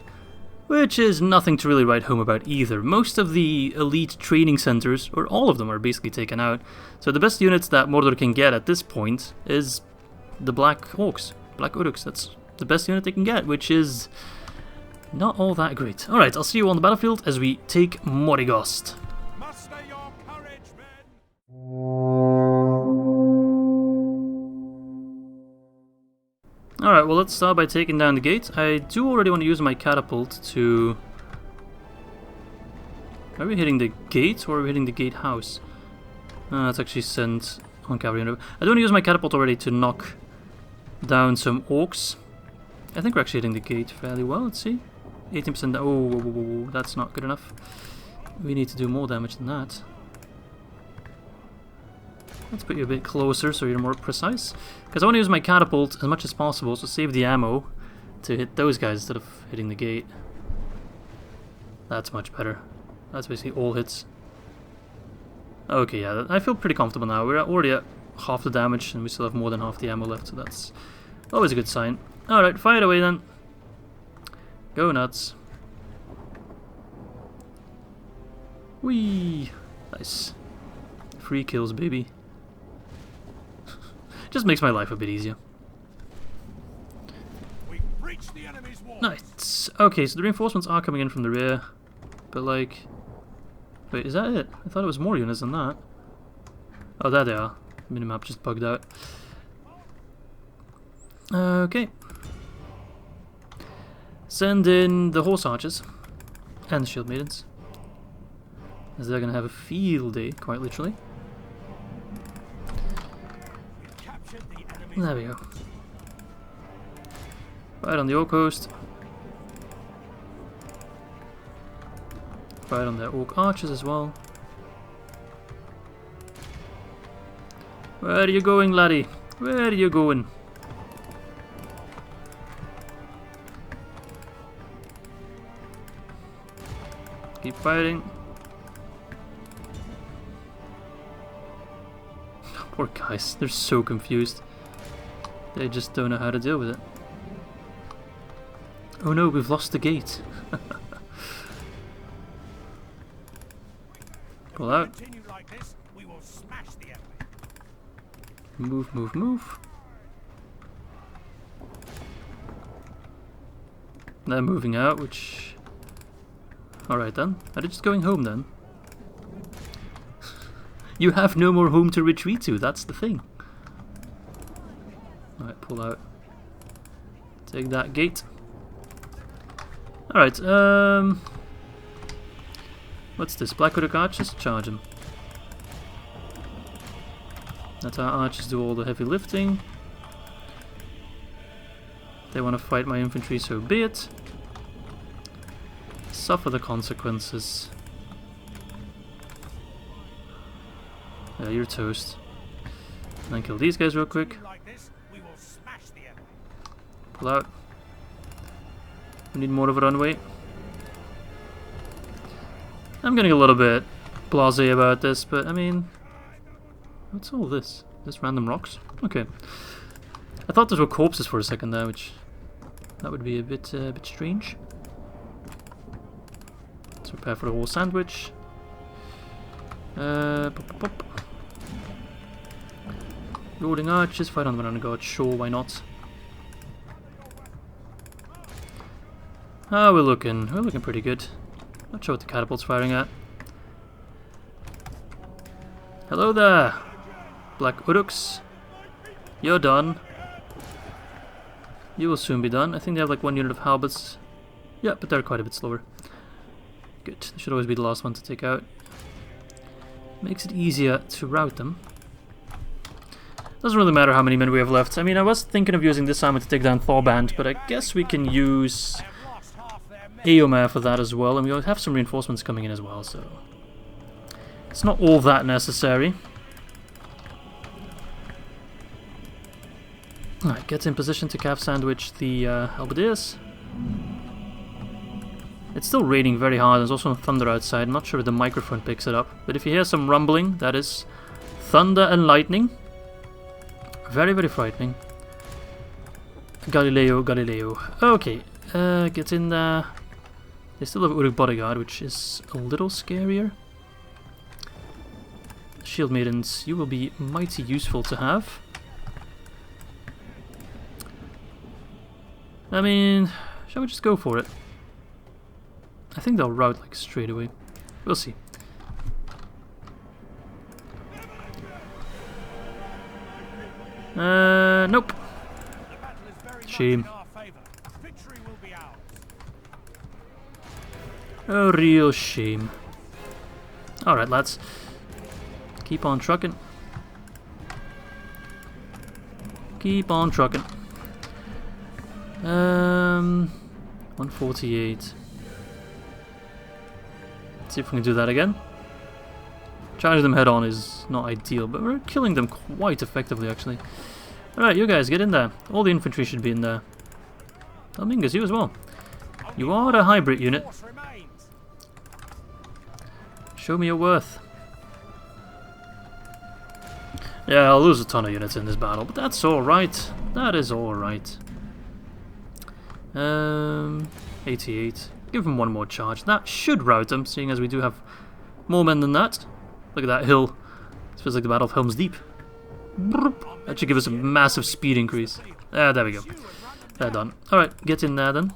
[SPEAKER 2] which is nothing to really write home about either. Most of the elite training centers, or all of them, are basically taken out. So the best units that Mordor can get at this point is the Black Orcs. Black Uruks, that's the best unit they can get, which is not all that great. Alright, I'll see you on the battlefield as we take Morigost.
[SPEAKER 1] Muster your courage, men!
[SPEAKER 2] Alright, well, let's start by taking down the gate. I do already want to use my catapult to... Are we hitting the gate or are we hitting the gatehouse? That's actually sent on cavalry. I do want to use my catapult already to knock down some orcs. I think we're actually hitting the gate fairly well. Let's see. 18%. Oh, that's not good enough. We need to do more damage than that. Let's put you a bit closer so you're more precise. Because I want to use my catapult as much as possible to save the ammo to hit those guys instead of hitting the gate. That's much better. That's basically all hits. Okay, yeah, I feel pretty comfortable now. We're already at half the damage and we still have more than half the ammo left, so that's always a good sign. Alright, fire it away then. Go nuts. Whee! Nice. Free kills, baby. Just makes my life a bit easier. Nice. Okay, so the reinforcements are coming in from the rear. But like... Wait, is that it? I thought it was more units than that. Oh, there they are. Minimap just bugged out. Okay. Send in the horse archers. And the shield maidens. As they're gonna have a field day, quite literally. There we go. Right on the Orc host. Right on their Orc archers as well. Where are you going, laddie? Where are you going? Keep fighting. Poor guys, they're so confused. They just don't know how to deal with it. Oh no, we've lost the gate. Pull out. Move, move, move. They're moving out, which... Alright then. Are they just going home then? You have no more home to retreat to, that's the thing. Alright, pull out. Take that gate. Alright, what's this? Blackwood archers? Charge him. Let our archers do all the heavy lifting. They want to fight my infantry, so be it. Suffer the consequences. Yeah, you're toast. And then kill these guys real quick. Pull out. We need more of a runway. I'm getting a little bit blasé about this, but I mean... What's all this? Just random rocks? Okay. I thought those were corpses for a second there, which... That would be a bit strange. Let's prepare for the whole sandwich. Pop, pop, pop. Loading archers, fight on the banana guard, sure, why not? Ah, we're looking pretty good. Not sure what the catapult's firing at. Hello there, Black Uruks. You're done. You will soon be done. I think they have like 1 unit of halberds. Yeah, but they're quite a bit slower. Good. They should always be the last one to take out. Makes it easier to rout them. Doesn't really matter how many men we have left. I mean, I was thinking of using this army to take down Thaurband, but I guess we can use Eomer for that as well, and we have some reinforcements coming in as well, so it's not all that necessary. Alright, get in position to calf sandwich the halberdiers. It's still raining very hard. There's also thunder outside. I'm not sure if the microphone picks it up, but if you hear some rumbling, that is thunder and lightning. Very, very frightening. Galileo, Galileo. Okay, get in there. They still have Uruk bodyguard, which is a little scarier. Shield maidens, you will be mighty useful to have. I mean, shall we just go for it? I think they'll rout like straight away. We'll see. Nope. Shame. A real shame. Alright, lads. Keep on trucking. Keep on trucking. 148. Let's see if we can do that again. Charging them head on is not ideal, but we're killing them quite effectively actually. Alright, you guys, get in there. All the infantry should be in there. Elmingus, you as well. You are a hybrid unit. Show me your worth. Yeah, I'll lose a ton of units in this battle, but that's alright. That is alright. 88. Give them one more charge. That should rout them, seeing as we do have more men than that. Look at that hill. This feels like the Battle of Helm's Deep. That should give us a massive speed increase. There we go. They're done. Alright, get in there then.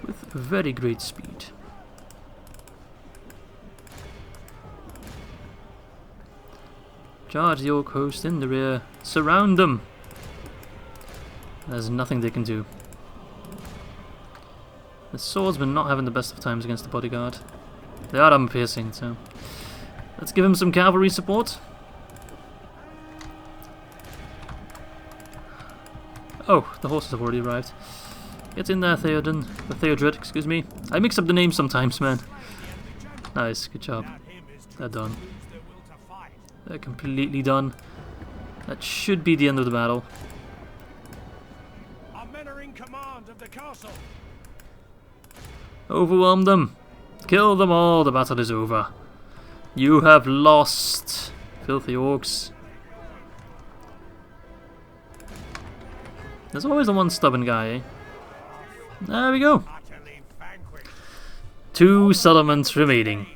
[SPEAKER 2] With very great speed. Charge the Orc host in the rear. Surround them! There's nothing they can do. The swordsmen not having the best of times against the bodyguard. They are armor piercing, so let's give him some cavalry support. Oh, the horses have already arrived. Get in there, Theodred, excuse me. I mix up the names sometimes, man. Nice, good job. They're done. They're completely done. That should be the end of the battle.
[SPEAKER 1] Our men are in command of the castle.
[SPEAKER 2] Overwhelm them. Kill them all. The battle is over. You have lost, filthy orcs. There's always the one stubborn guy, eh? There we go. 2 settlements remaining.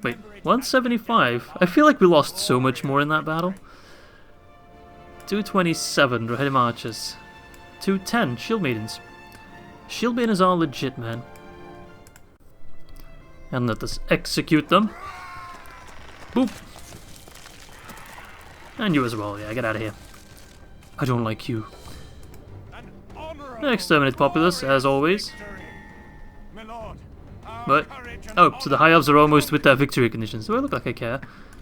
[SPEAKER 2] Wait, 175. I feel like we lost so much more in that battle. 227 Rohirrim archers. 210 shield maidens. Shield maidens are legit, man. And let us execute them. Boop. And you as well, yeah, get out of here. I don't like you. Exterminate populace, as always. But, oh, so the High Elves are almost with their victory conditions. Do I look like I care?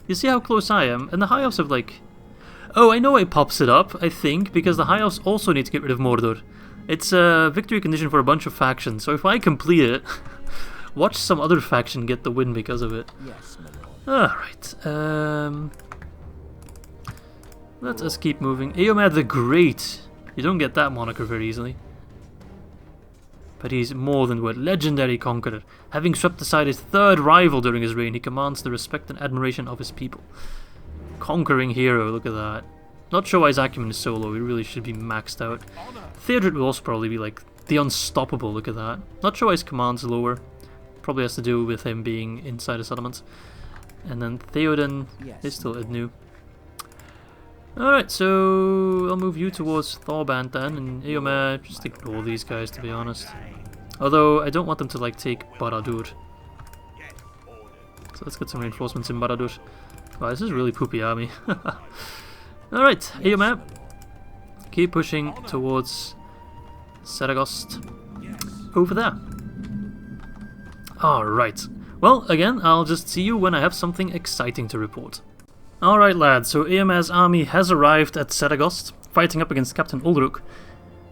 [SPEAKER 2] You see how close I am? And the High Elves have like... Oh, I know why it pops it up, I think, because the High Elves also need to get rid of Mordor. It's a victory condition for a bunch of factions, so if I complete it, watch some other faction get the win because of it.
[SPEAKER 3] Yes, my lord.
[SPEAKER 2] Alright, let us keep moving. Eomed the Great. You don't get that moniker very easily. But he's more than worth. Legendary conqueror. Having swept aside his third rival during his reign, he commands the respect and admiration of his people. Conquering hero, look at that. Not sure why his acumen is so low, he really should be maxed out. Theodred will also probably be like the unstoppable, look at that. Not sure why his command's lower. Probably has to do with him being inside a settlement. And then Theoden is still Idnu. Alright, so I'll move you towards Thaurband then, and Eomed, just ignore these guys to be honest. Although, I don't want them to like take Barad-dûr. So let's get some reinforcements in Barad-dûr. Wow, this is a really poopy army. Alright, Eomed, keep pushing towards Seregost. Over there. Alright, well again, I'll just see you when I have something exciting to report. Alright lads, so Eomed's army has arrived at Seregost, fighting up against Captain Ulruk.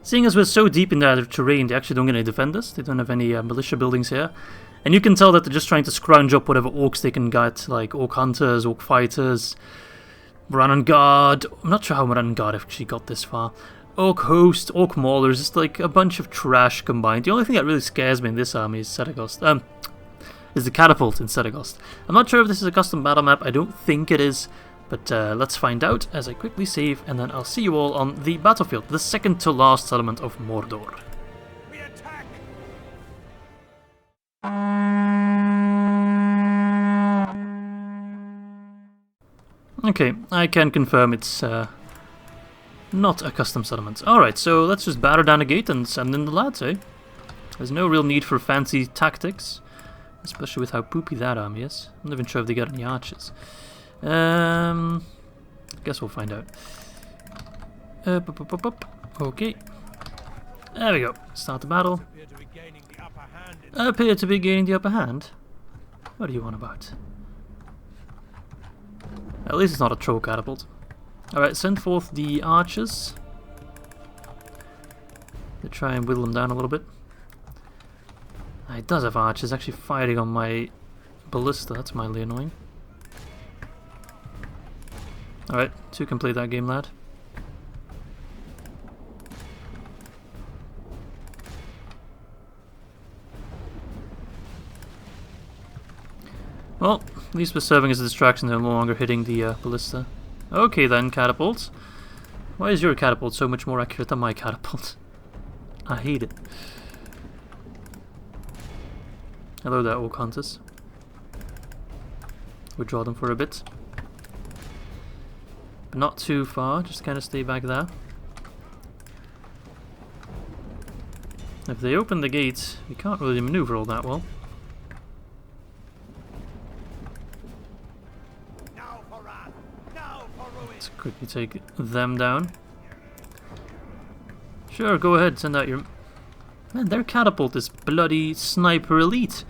[SPEAKER 2] Seeing as we're so deep in their terrain, they actually don't get any defenders, they don't have any militia buildings here. And you can tell that they're just trying to scrounge up whatever orcs they can get, like orc hunters, orc fighters, Morannon Guard. I'm not sure how Morannon Guard actually got this far. Orc host, orc maulers, just like a bunch of trash combined. The only thing that really scares me in this army is Seregost. Is the catapult in Seregost. I'm not sure if this is a custom battle map, I don't think it is, but let's find out as I quickly save, and then I'll see you all on the battlefield, the second to last settlement of Mordor.
[SPEAKER 1] We attack!
[SPEAKER 2] Okay, I can confirm it's not a custom settlement. Alright, so let's just batter down a gate and send in the lads, eh? There's no real need for fancy tactics. Especially with how poopy that army is. I'm not even sure if they got any archers. I guess we'll find out. Okay. There we go. Start the battle. Appear to be gaining the upper hand? What are you on about? At least it's not a troll catapult. Alright, send forth the archers. To try and whittle them down a little bit. It does have archers actually firing on my ballista, that's mildly annoying. Alright, to complete that game, lad. Well, at least we're serving as a distraction, they're no longer hitting the ballista. Okay then, catapult. Why is your catapult so much more accurate than my catapult? I hate it. Hello there, orc hunters. Withdraw them for a bit. But not too far, just kind of stay back there. If they open the gates, we can't really maneuver all that well. Let's quickly take them down. Sure, go ahead, send out your... Man, their catapult is bloody sniper elite.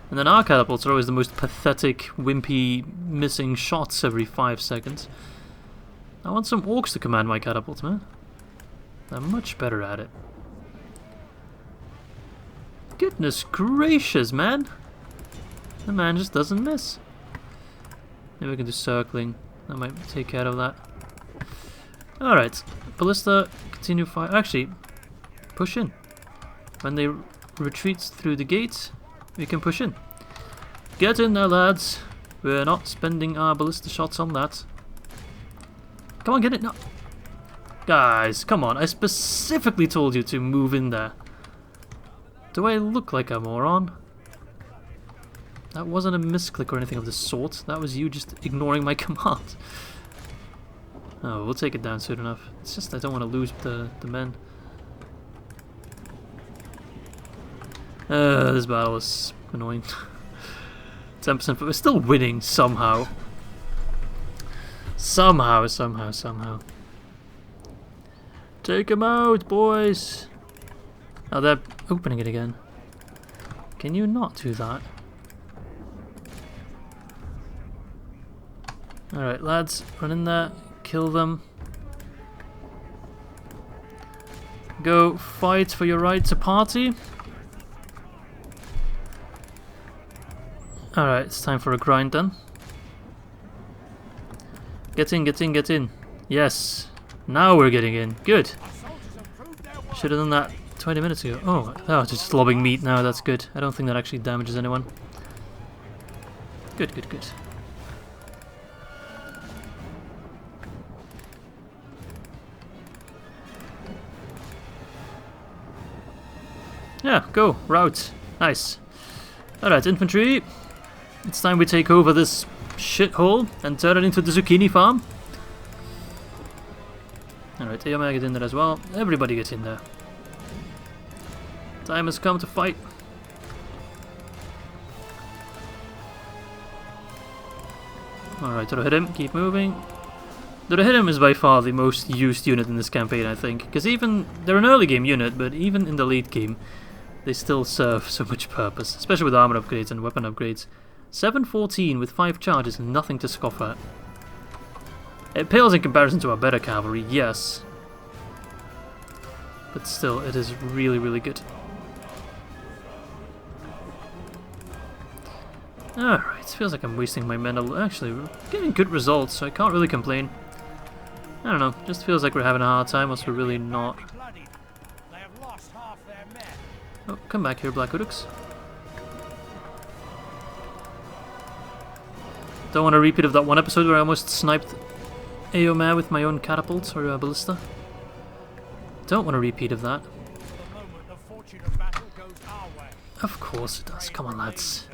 [SPEAKER 2] And then our catapults are always the most pathetic, wimpy, missing shots every 5 seconds. I want some orcs to command my catapults, man. They're much better at it. Goodness gracious, man! The man just doesn't miss. Maybe we can do circling. That might take care of that. Alright. Ballista, continue fire. Actually, push in. When they retreat through the gate, we can push in. Get in there, lads. We're not spending our ballista shots on that. Come on, get it. No. Guys, come on. I specifically told you to move in there. Do I look like a moron? That wasn't a misclick or anything of the sort. That was you just ignoring my command. Oh, we'll take it down soon enough. It's just I don't want to lose the men. This battle is annoying. 10%, but we're still winning somehow. Somehow. Take him out, boys! Oh, they're opening it again. Can you not do that? Alright, lads, run in there, kill them. Go fight for your right to party. Alright, it's time for a grind then. Get in. Yes. Now we're getting in. Good. Should have done that 20 minutes ago. Oh, it's just lobbing meat now. That's good. I don't think that actually damages anyone. Good. Yeah, go. Route. Nice. Alright, infantry. It's time we take over this shithole and turn it into the zucchini farm. Alright, Eomer, get in there as well. Everybody get in there. Time has come to fight. Alright, Rohirrim, keep moving. The Rohirrim is by far the most used unit in this campaign, I think. Because they're an early game unit, but even in the late game, they still serve so much purpose. Especially with armor upgrades and weapon upgrades. 714 with 5 charges, nothing to scoff at. It pales in comparison to our better cavalry, yes. But still, it is really, really good. Alright, feels like I'm wasting my men. Actually, we're getting good results, so I can't really complain. I don't know, just feels like we're having a hard time, whilst we're really not. Oh, come back here, Black Uruks. Don't want a repeat of that one episode where I almost sniped Eomer with my own catapult or ballista. Don't want a repeat of that. Of course it does. Come on, lads.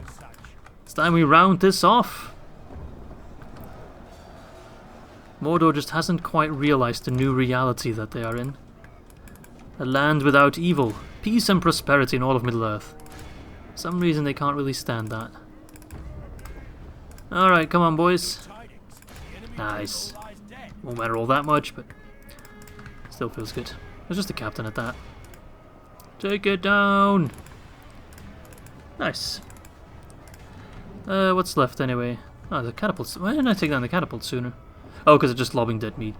[SPEAKER 2] It's time we round this off. Mordor just hasn't quite realized the new reality that they are in. A land without evil, peace and prosperity in all of Middle-earth. For some reason they can't really stand that. Alright, come on, boys. Nice. Won't matter all that much, but still feels good. There's just a captain at that. Take it down! Nice. What's left anyway? Oh, the catapults. Why didn't I take down the catapult sooner? Oh, because it's just lobbing dead meat.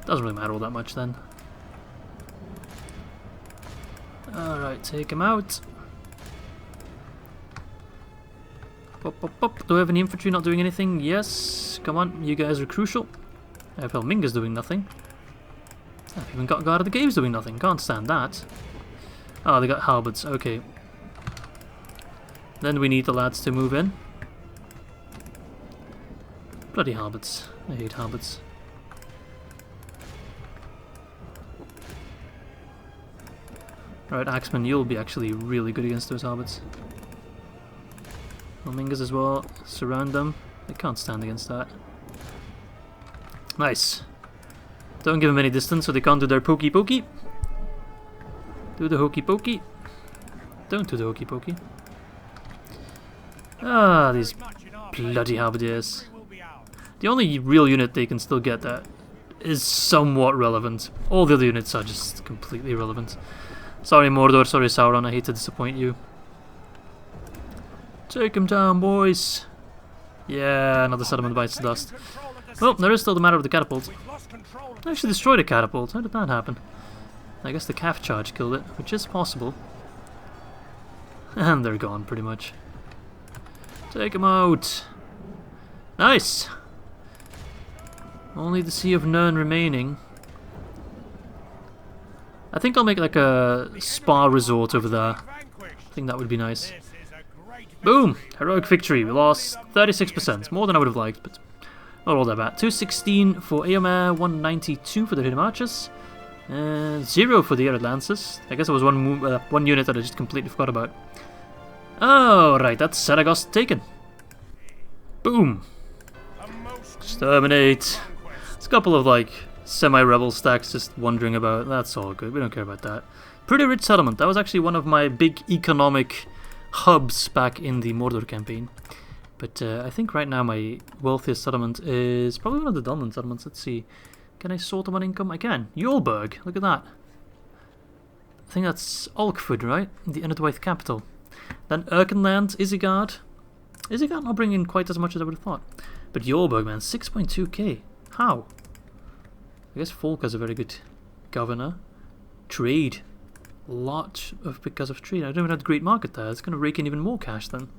[SPEAKER 2] Doesn't really matter all that much then. Alright, take him out. Pop. Do I have any infantry not doing anything? Yes. Come on, you guys are crucial. Minga's doing nothing. I've even got Guard of the Caves doing nothing. Can't stand that. Oh, they got halberds. Okay. Then we need the lads to move in. Bloody halberds. I hate halberds. Alright, Axeman, you'll be actually really good against those halberds. Mingas as well. Surround them. They can't stand against that. Nice. Don't give them any distance so they can't do their pokey pokey. Do the hokey pokey. Don't do the hokey pokey. Ah, these bloody halberdiers. The only real unit they can still get that is somewhat relevant. All the other units are just completely irrelevant. Sorry Mordor, sorry Sauron, I hate to disappoint you. Take him down, boys. Yeah, another settlement bites the dust. Well, there is still the matter of the catapult. I actually destroyed a catapult. How did that happen? I guess the calf charge killed it, which is possible. And they're gone, pretty much. Take him out. Nice. Only the Sea of Núrn remaining. I think I'll make like a spa resort over there. I think that would be nice. Boom! Heroic victory. We lost 36%. More than I would have liked, but not all that bad. 216 for Eomer, 192 for the Rohirrim Archers, and 0 for the Ered Lancers. I guess it was one unit that I just completely forgot about. Oh, right, that's Seregost taken. Boom. Exterminate. It's a couple of, like, semi-rebel stacks just wandering about. That's all good. We don't care about that. Pretty rich settlement. That was actually one of my big economic hubs back in the Mordor campaign. But I think right now my wealthiest settlement is probably one of the Dunland settlements. Let's see. Can I sort them on income? I can. Yulberg. Look at that. I think that's Alkford, right? The Enedwaith capital. Then Erkenland, Isengard. Isengard not bringing in quite as much as I would have thought. But Yulberg, man, 6.2k. How? I guess Folka's a very good governor. Trade. Lot of because of trade. I don't even have a great market there. It's going to rake in even more cash then.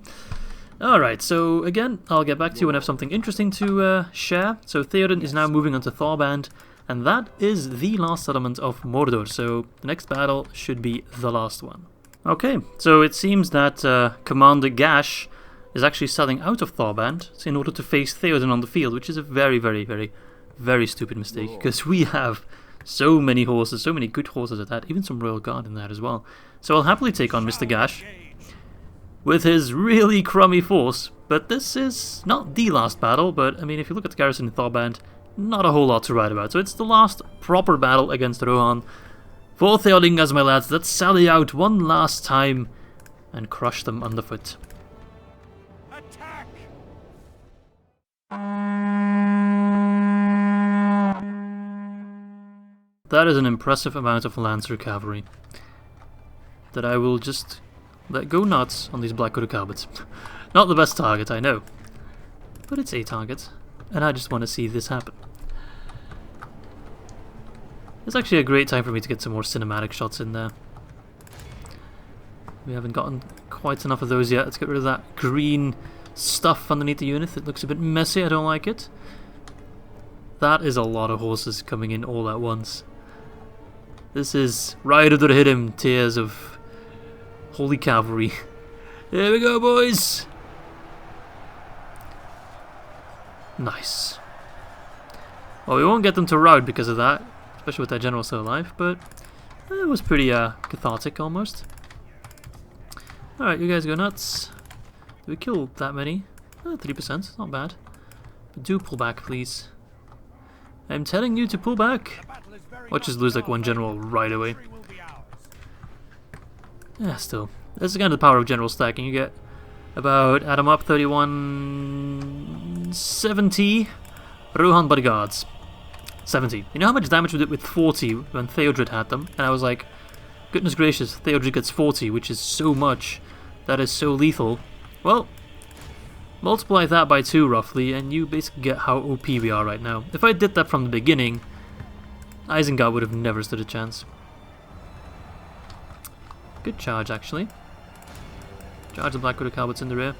[SPEAKER 2] Alright, so again, I'll get back to you when I have something interesting to share. So Theoden is now moving on to Thaurband, and that is the last settlement of Mordor. So the next battle should be the last one. Okay, so it seems that Commander Gash is actually selling out of Thaurband in order to face Theoden on the field, which is a very, very, very, very stupid mistake, because we have so many horses, so many good horses at that, even some Royal Guard in there as well. So I'll happily take on Mr. Gash with his really crummy force, but this is not the last battle, but I mean, if you look at the garrison in Thaurband, not a whole lot to write about. So it's the last proper battle against Rohan. For Theodingas, my lads, let's sally out one last time and crush them underfoot.
[SPEAKER 1] Attack!
[SPEAKER 2] That is an impressive amount of Lancer cavalry that I will just let go nuts on these black-coated Calverts. Not the best target, I know, but it's a target, and I just want to see this happen. It's actually a great time for me to get some more cinematic shots in there. We haven't gotten quite enough of those yet. Let's get rid of that green stuff underneath the unit. It looks a bit messy, I don't like it. That is a lot of horses coming in all at once. This is right under him tiers of holy cavalry. Here we go, boys! Nice. Well, we won't get them to rout because of that, especially with their general still alive, but it was pretty cathartic almost. Alright, you guys go nuts. Did we kill that many? 3%, not bad. But do pull back, please. I'm telling you to pull back. Watch us lose like one general right away. Yeah, still. This is kind of the power of general stacking. You get about, add them up, 31... 70 Rohan bodyguards. 70. You know how much damage we did with 40 when Theodred had them? And I was like, goodness gracious, Theodred gets 40, which is so much. That is so lethal. Well, multiply that by 2 roughly, and you basically get how OP we are right now. If I did that from the beginning, Isengard would have never stood a chance. Good charge, actually. Charge the Blackwater Calverts in the rear.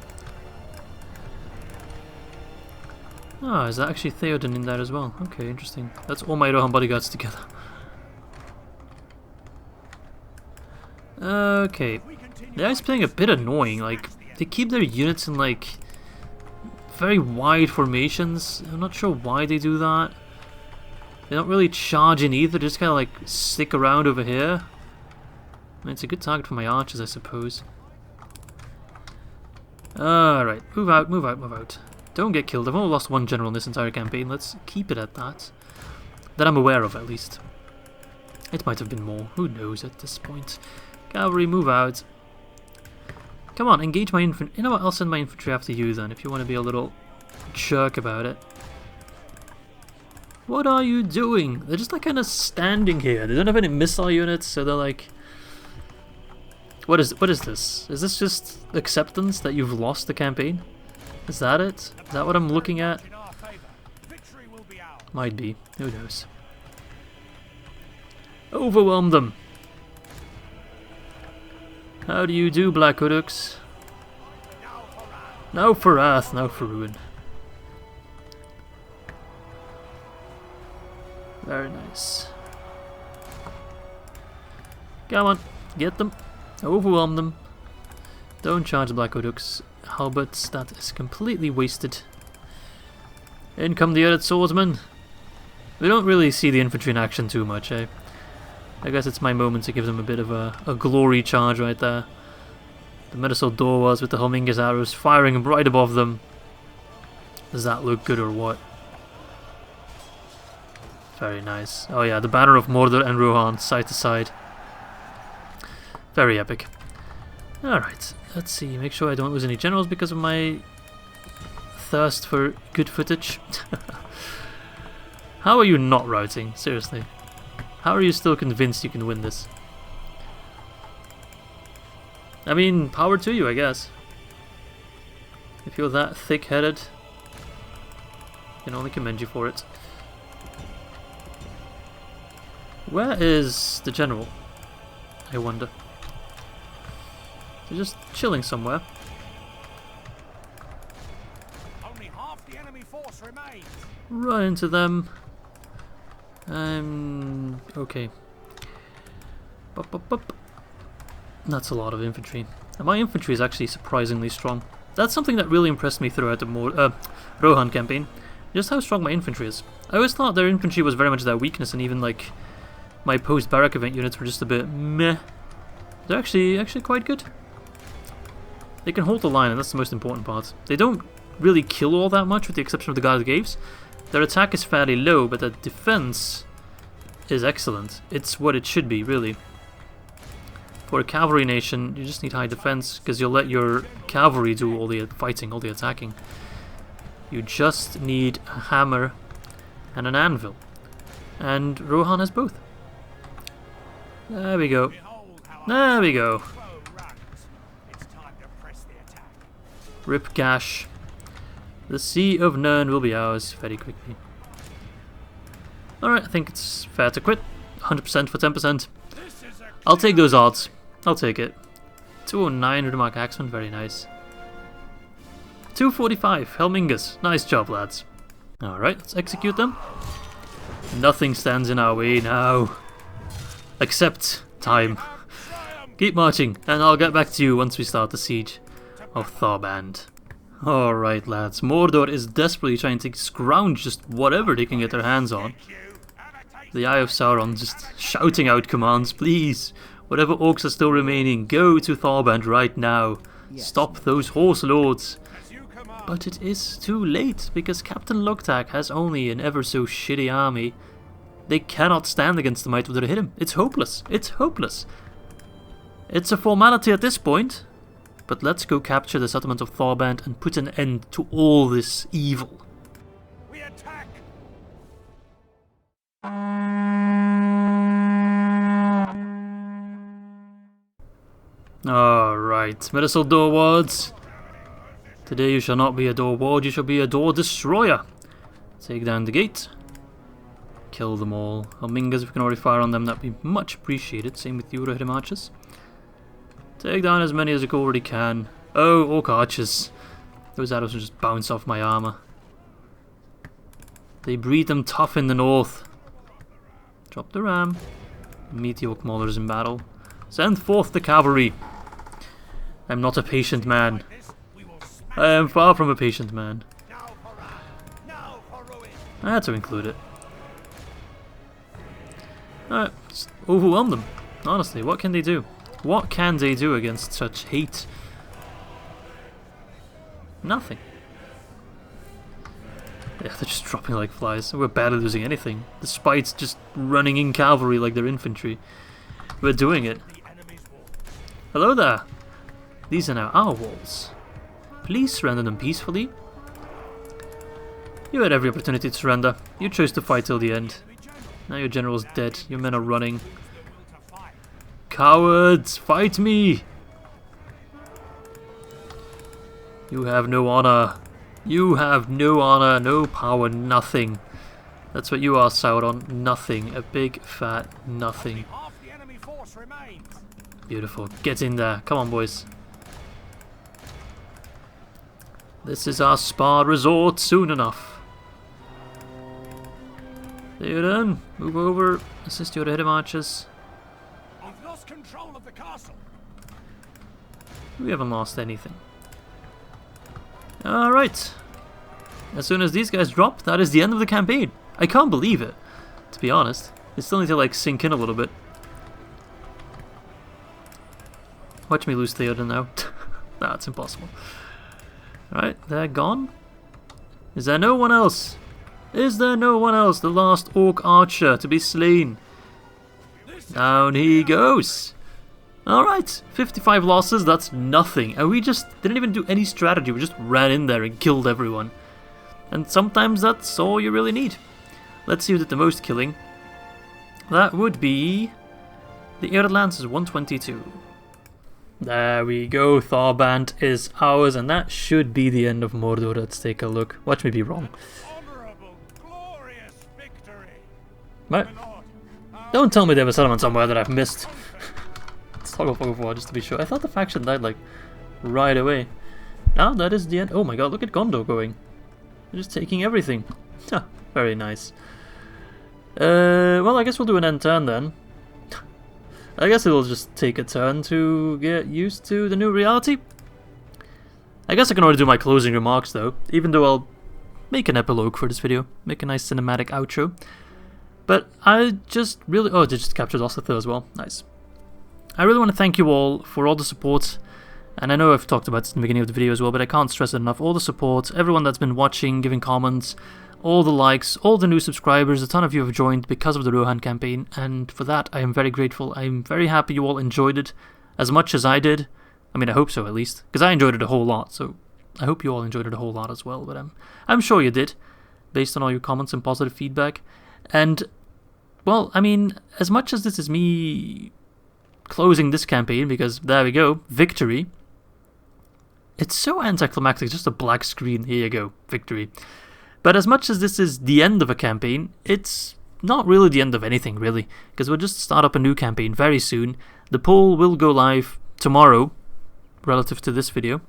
[SPEAKER 2] Ah, is that actually Theoden in there as well? Okay, interesting. That's all my Rohan bodyguards together. Okay. The guy's playing a bit annoying. Like, they keep their units in, like, very wide formations. I'm not sure why they do that. They don't really charge in either, they just kind of, like, stick around over here. I mean, it's a good target for my archers, I suppose. Alright, move out, move out, move out. Don't get killed. I've only lost one general in this entire campaign. Let's keep it at that. That I'm aware of, at least. It might have been more. Who knows at this point. Cavalry, move out. Come on, engage my infantry. You know what? I'll send my infantry after you then, if you want to be a little jerk about it. What are you doing? They're just like kind of standing here. They don't have any missile units, so they're like... What is this? Is this just acceptance that you've lost the campaign? Is that it? Is that what I'm looking at? Might be. Who knows? Overwhelm them! How do you do, Black Udux? Now for wrath, now for ruin. Very nice. Come on, get them. Overwhelm them. Don't charge the Black Udux. Halberts, that is completely wasted. In come the Ered swordsmen. We don't really see the infantry in action too much, eh? I guess it's my moment to give them a bit of a glory charge right there. The Medicine door was with the Helminga's arrows firing right above them. Does that look good or what? Very nice. Oh yeah, the banner of Mordor and Rohan side to side. Very epic. Alright, let's see. Make sure I don't lose any generals because of my thirst for good footage. How are you not routing? Seriously. How are you still convinced you can win this? I mean, power to you, I guess. If you're that thick-headed, I can only commend you for it. Where is the general? I wonder. They're just chilling somewhere.
[SPEAKER 1] Only half the enemy force remains.
[SPEAKER 2] Run into them. Okay. Bup, bup, bup. That's a lot of infantry. And my infantry is actually surprisingly strong. That's something that really impressed me throughout the Rohan campaign. Just how strong my infantry is. I always thought their infantry was very much their weakness, and even like my post-barrack event units were just a bit meh. They're actually quite good. They can hold the line, and that's the most important part. They don't really kill all that much, with the exception of the Guard Gaves. Their attack is fairly low, but their defense is excellent. It's what it should be, really. For a cavalry nation, you just need high defense, because you'll let your cavalry do all the fighting, all the attacking. You just need a hammer and an anvil. And Rohan has both. There we go. There we go. Rip Gash. The Sea of Núrn will be ours very quickly. Alright, I think it's fair to quit. 100% for 10%. I'll take those odds. I'll take it. 209 Rudemark Axeman, very nice. 245 Helmingas. Nice job, lads. Alright, let's execute them. Nothing stands in our way now. Except time. Keep marching, and I'll get back to you once we start the siege of Thaurband. Alright, lads. Mordor is desperately trying to scrounge just whatever they can get their hands on. The Eye of Sauron just shouting out commands, please. Whatever orcs are still remaining, go to Thaurband right now. Stop those horse lords. But it is too late, because Captain Logtag has only an ever so shitty army. They cannot stand against the might of the Rohirrim. It's hopeless. It's hopeless. It's a formality at this point. But let's go capture the settlement of Thaurband and put an end to all this evil.
[SPEAKER 1] We attack.
[SPEAKER 2] Alright, Medicine Door Wards. Today you shall not be a door ward, you shall be a door destroyer. Take down the gate. Kill them all. Helmingas, if we can already fire on them, that'd be much appreciated. Same with you, Rohirrim archers. Take down as many as you already can. Oh, orc archers. Those arrows will just bounce off my armor. They breed them tough in the north. Drop the ram. Meet the orc maulers in battle. Send forth the cavalry. I'm not a patient man. I am far from a patient man. I had to include it. Alright, just overwhelm them. Honestly, what can they do? What can they do against such hate? Nothing. Yeah, they're just dropping like flies. We're barely losing anything, despite just running in cavalry like they're infantry. We're doing it. Hello there. These are now our walls. Please surrender them peacefully. You had every opportunity to surrender. You chose to fight till the end. Now your general's dead. Your men are running. Cowards! Fight me! You have no honor. You have no honor, no power, nothing. That's what you are, Sauron. Nothing. A big fat nothing. Beautiful. Get in there. Come on, boys. This is our spa resort soon enough. Theoden, move over. Assist your Rohirrim archers.
[SPEAKER 1] I've lost control of the castle.
[SPEAKER 2] We haven't lost anything. Alright. As soon as these guys drop, that is the end of the campaign. I can't believe it, to be honest. It still needs to like sink in a little bit. Watch me lose Theoden now. That's impossible. Alright, they're gone. Is there no one else? Is there no one else? The last orc archer to be slain. Down he goes. Alright, 55 losses, that's nothing. And we just didn't even do any strategy, we just ran in there and killed everyone. And sometimes that's all you really need. Let's see who did the most killing. That would be... the Ered Lancers, 122. There we go, Thaurband is ours, and that should be the end of Mordor. Let's take a look. Watch me be wrong. Right. Don't tell me they have a settlement somewhere that I've missed. Let's talk about Fog of War just to be sure. I thought the faction died like right away. Now that is the end. Oh my god, look at Gondor going. They're just taking everything. Very nice. Well, I guess we'll do an end turn then. I guess it'll just take a turn to get used to the new reality. I guess I can already do my closing remarks though, even though I'll make an epilogue for this video. Make a nice cinematic outro. But I just really... oh, they just captured Ossethil as well. Nice. I really want to thank you all for all the support. And I know I've talked about this in the beginning of the video as well, but I can't stress it enough. All the support, everyone that's been watching, giving comments, all the likes, all the new subscribers, a ton of you have joined because of the Rohan campaign, and for that I am very grateful. I'm very happy you all enjoyed it as much as I did. I mean, I hope so at least, because I enjoyed it a whole lot, so I hope you all enjoyed it a whole lot as well, but I'm sure you did, based on all your comments and positive feedback. And, well, I mean, as much as this is me closing this campaign, because there we go, victory, it's so anticlimactic, just a black screen, here you go, victory. But as much as this is the end of a campaign, it's not really the end of anything, really, because we'll just start up a new campaign very soon. The poll will go live tomorrow, relative to this video.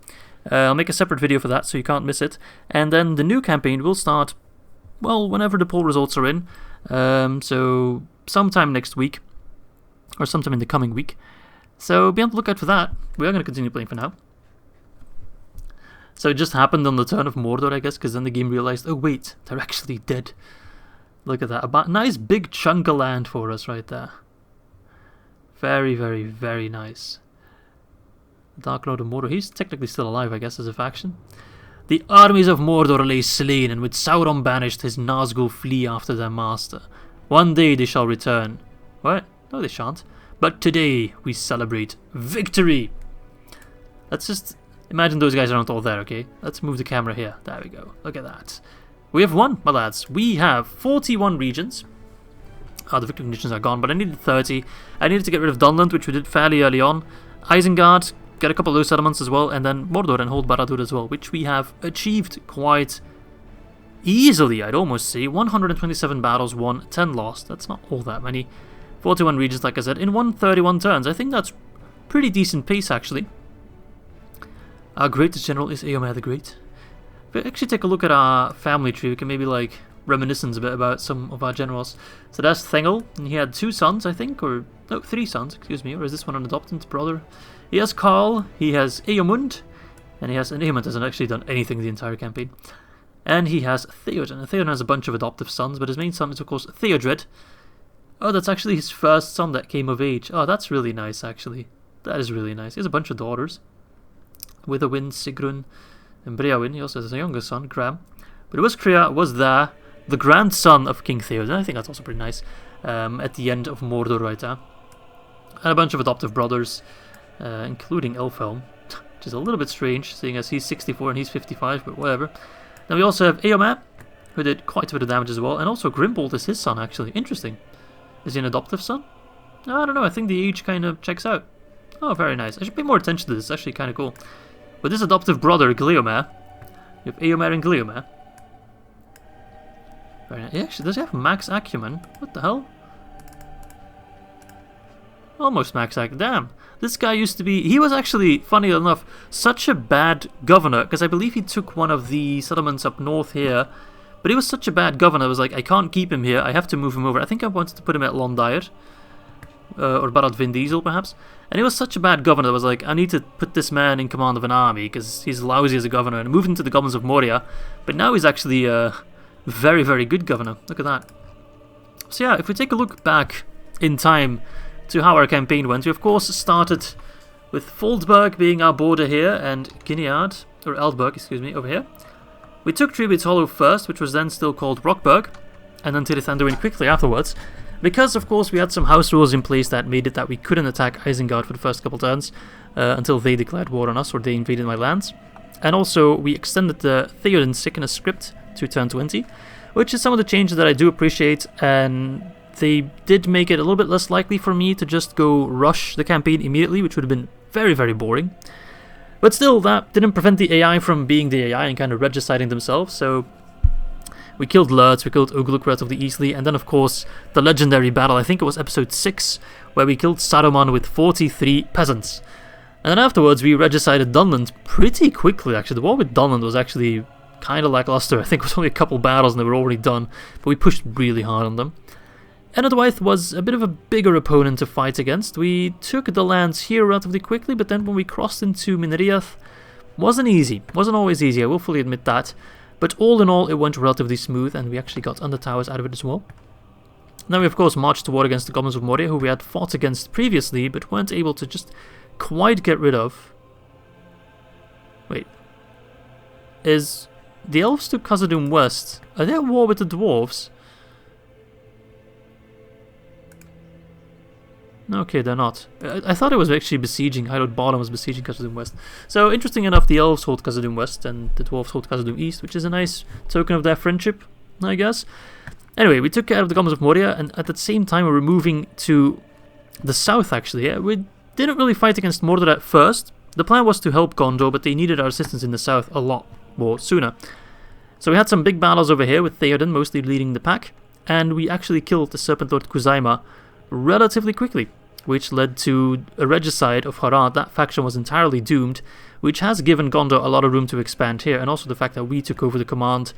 [SPEAKER 2] I'll make a separate video for that, so you can't miss it. And then the new campaign will start, well, whenever the poll results are in. So sometime next week, or sometime in the coming week. So be on the lookout for that. We are going to continue playing for now. So it just happened on the turn of Mordor, I guess, because then the game realized, oh wait, they're actually dead. Look at that. A nice big chunk of land for us right there. Very, very, very nice. Dark Lord of Mordor. He's technically still alive, I guess, as a faction. The armies of Mordor lay slain, and with Sauron banished, his Nazgûl flee after their master. One day they shall return. What? No, they shan't. But today we celebrate victory. Let's just... imagine those guys aren't all there, okay? Let's move the camera here. There we go. Look at that. We have won, my lads. We have 41 regions. The victory conditions are gone, but I needed 30. I needed to get rid of Dunland, which we did fairly early on. Isengard, get a couple of those settlements as well, and then Mordor and hold Barad-dûr as well, which we have achieved quite easily, I'd almost say. 127 battles won, 10 lost. That's not all that many. 41 regions, like I said, in 131 turns. I think that's pretty decent pace, actually. Our greatest general is Eomer the Great. If we actually take a look at our family tree, we can maybe like reminiscence a bit about some of our generals. So that's Thengel, and he had 2 sons, I think, or no, 3 sons, excuse me, or is this one an adopted brother? He has Karl, he has Eomund, and Eomund hasn't actually done anything the entire campaign. And he has Theoden, and Theoden has a bunch of adoptive sons, but his main son is of course Theodred. Oh, that's actually his first son that came of age. Oh, that's really nice, actually. That is really nice. He has a bunch of daughters. Witherwin, Sigrun, and Breawin. He also has a younger son, Gram. But it was Crea, was there, the grandson of King Theoden. I think that's also pretty nice. At the end of Mordor right there. And a bunch of adoptive brothers, including Elfhelm, which is a little bit strange, seeing as he's 64 and he's 55, but whatever. Then we also have Eomer, who did quite a bit of damage as well, and also Grimbold is his son, actually. Interesting. Is he an adoptive son? I don't know, I think the age kind of checks out. Oh, very nice. I should pay more attention to this, it's actually kind of cool. But this adoptive brother, Gleomer, you have Eomer and Gleomer. Very nice. Actually, does he have max acumen? What the hell? Almost max acumen. Damn. This guy used to be... he was actually, funny enough, such a bad governor, because I believe he took one of the settlements up north here. But he was such a bad governor, I was like, I can't keep him here, I have to move him over. I think I wanted to put him at Londyre. Or Barad Vin Diesel, perhaps. And he was such a bad governor, I was like, I need to put this man in command of an army, because he's lousy as a governor, and moved into the Goblins of Moria. But now he's actually a very, very good governor. Look at that. So yeah, if we take a look back in time to how our campaign went, we of course started with Foldberg being our border here and Gineard, or Eldberg, excuse me, over here. We took Treebeard's Hollow first, which was then still called Rockburg, and then Tirthanduin quickly afterwards, because of course we had some house rules in place that made it that we couldn't attack Isengard for the first couple turns until they declared war on us or they invaded my lands. And also we extended the Theoden Sickness script to turn 20, which is some of the changes that I do appreciate, and they did make it a little bit less likely for me to just go rush the campaign immediately, which would have been very, very boring. But still, that didn't prevent the AI from being the AI and kind of regiciding themselves, so we killed Lurtz, we killed Uglukrat of the Eastleigh, and then of course the legendary battle, I think it was episode 6, where we killed Saruman with 43 peasants. And then afterwards we regicided Dunland pretty quickly actually. The war with Dunland was actually kind of lackluster. I think it was only a couple battles and they were already done, but we pushed really hard on them. Enedwaith was a bit of a bigger opponent to fight against. We took the lands here relatively quickly, but then when we crossed into Mineriath, wasn't easy. Wasn't always easy, I will fully admit that. But all in all, it went relatively smooth, and we actually got Undertowers out of it as well. Then we of course marched to war against the Goblins of Moria, who we had fought against previously, but weren't able to just quite get rid of. Wait. Is the Elves to Khazad-dûm West, are they at war with the Dwarves? Okay, they're not. I thought it was actually besieging. Hyrule Bottom was besieging Khazad-dûm West. So, interesting enough, the Elves hold Khazad-dûm West and the Dwarves hold Khazad-dûm East, which is a nice token of their friendship, I guess. Anyway, we took care of the Goblins of Moria, and at the same time we were moving to the south, actually. Yeah, we didn't really fight against Mordor at first. The plan was to help Gondor, but they needed our assistance in the south a lot more sooner. So we had some big battles over here with Theoden mostly leading the pack, and we actually killed the Serpent Lord Kuzaima relatively quickly, which led to a regicide of Harad. That faction was entirely doomed, which has given Gondor a lot of room to expand here, and also the fact that we took over the command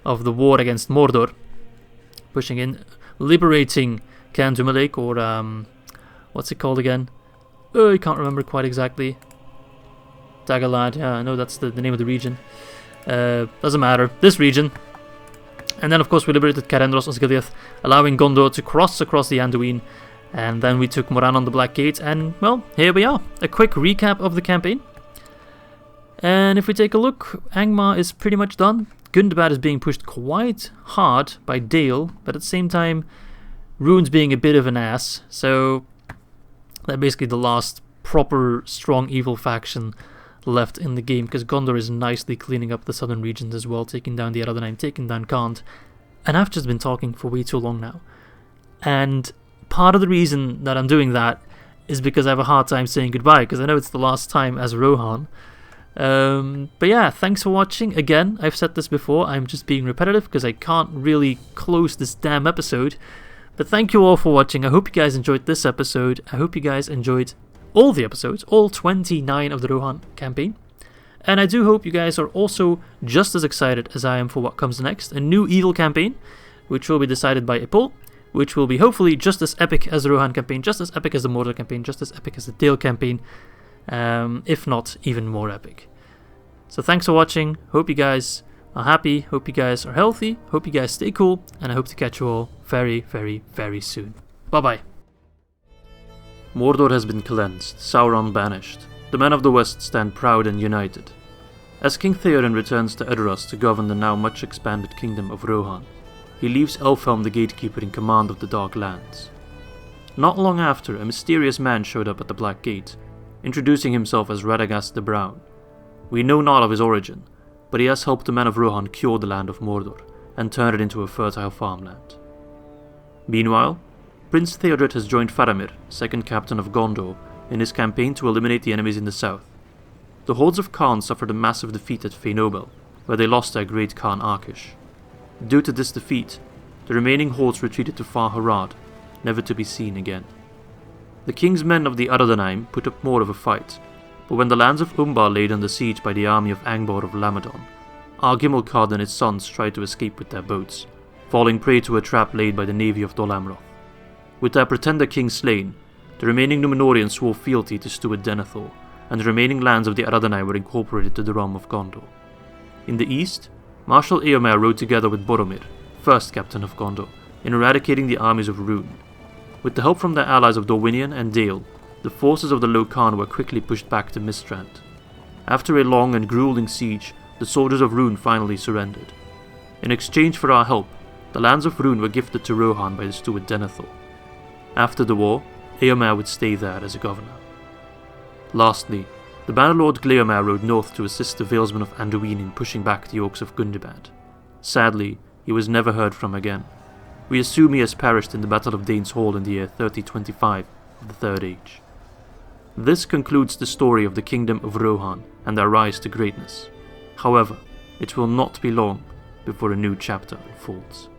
[SPEAKER 2] of the war against Mordor, pushing in, liberating Cairn Dumalake, or what's it called again? Oh, I can't remember quite exactly. Daggerlad, yeah, I know that's the name of the region. Doesn't matter, this region. And then of course we liberated Carendros Osgiliath, allowing Gondor to cross across the Anduin. And then we took Moran on the Black Gate, and well, here we are. A quick recap of the campaign. And if we take a look, Angmar is pretty much done. Gundabad is being pushed quite hard by Dale, but at the same time, Rune's being a bit of an ass. So they're basically the last proper strong evil faction left in the game, because Gondor is nicely cleaning up the southern regions as well, taking down the Eredanaim, taking down Khand. And I've just been talking for way too long now. And part of the reason that I'm doing that is because I have a hard time saying goodbye, because I know it's the last time as Rohan. But yeah, thanks for watching. Again, I've said this before, I'm just being repetitive because I can't really close this damn episode. But thank you all for watching. I hope you guys enjoyed this episode. I hope you guys enjoyed all the episodes, all 29 of the Rohan campaign. And I do hope you guys are also just as excited as I am for what comes next. A new evil campaign, which will be decided by a poll, which will be hopefully just as epic as the Rohan campaign, just as epic as the Mordor campaign, just as epic as the Dale campaign, if not even more epic. So thanks for watching, hope you guys are happy, hope you guys are healthy, hope you guys stay cool, and I hope to catch you all very, very, very soon. Bye bye. Mordor has been cleansed, Sauron banished. The men of the West stand proud and united. As King Theoden returns to Edoras to govern the now much expanded kingdom of Rohan, he leaves Elfhelm the Gatekeeper in command of the Dark Lands. Not long after, a mysterious man showed up at the Black Gate, introducing himself as Radagast the Brown. We know not of his origin, but he has helped the men of Rohan cure the land of Mordor, and turn it into a fertile farmland. Meanwhile, Prince Theodred has joined Faramir, second captain of Gondor, in his campaign to eliminate the enemies in the south. The hordes of Khan suffered a massive defeat at Fëanobel, where they lost their great Khan Arkish. Due to this defeat, the remaining hordes retreated to Far Harad, never to be seen again. The king's men of the Aradanaim put up more of a fight, but when the lands of Umbar laid under siege by the army of Angbor of Lamadon, Argimilcard and his sons tried to escape with their boats, falling prey to a trap laid by the navy of Dol Amroth. With their pretender king slain, the remaining Númenóreans swore fealty to Steward Denethor, and the remaining lands of the Aradanaim were incorporated to the realm of Gondor. In the east, Marshal Eomer rode together with Boromir, first captain of Gondor, in eradicating the armies of Rhûn. With the help from their allies of Dorwinion and Dale, the forces of the Locan were quickly pushed back to Mistrand. After a long and grueling siege, the soldiers of Rhûn finally surrendered. In exchange for our help, the lands of Rhûn were gifted to Rohan by the steward Denethor. After the war, Eomer would stay there as a governor. Lastly, the Bannerlord Gleomer rode north to assist the Valesmen of Anduin in pushing back the Orcs of Gundabad. Sadly, he was never heard from again. We assume he has perished in the Battle of Dane's Hall in the year 3025 of the Third Age. This concludes the story of the Kingdom of Rohan and their rise to greatness. However, it will not be long before a new chapter unfolds.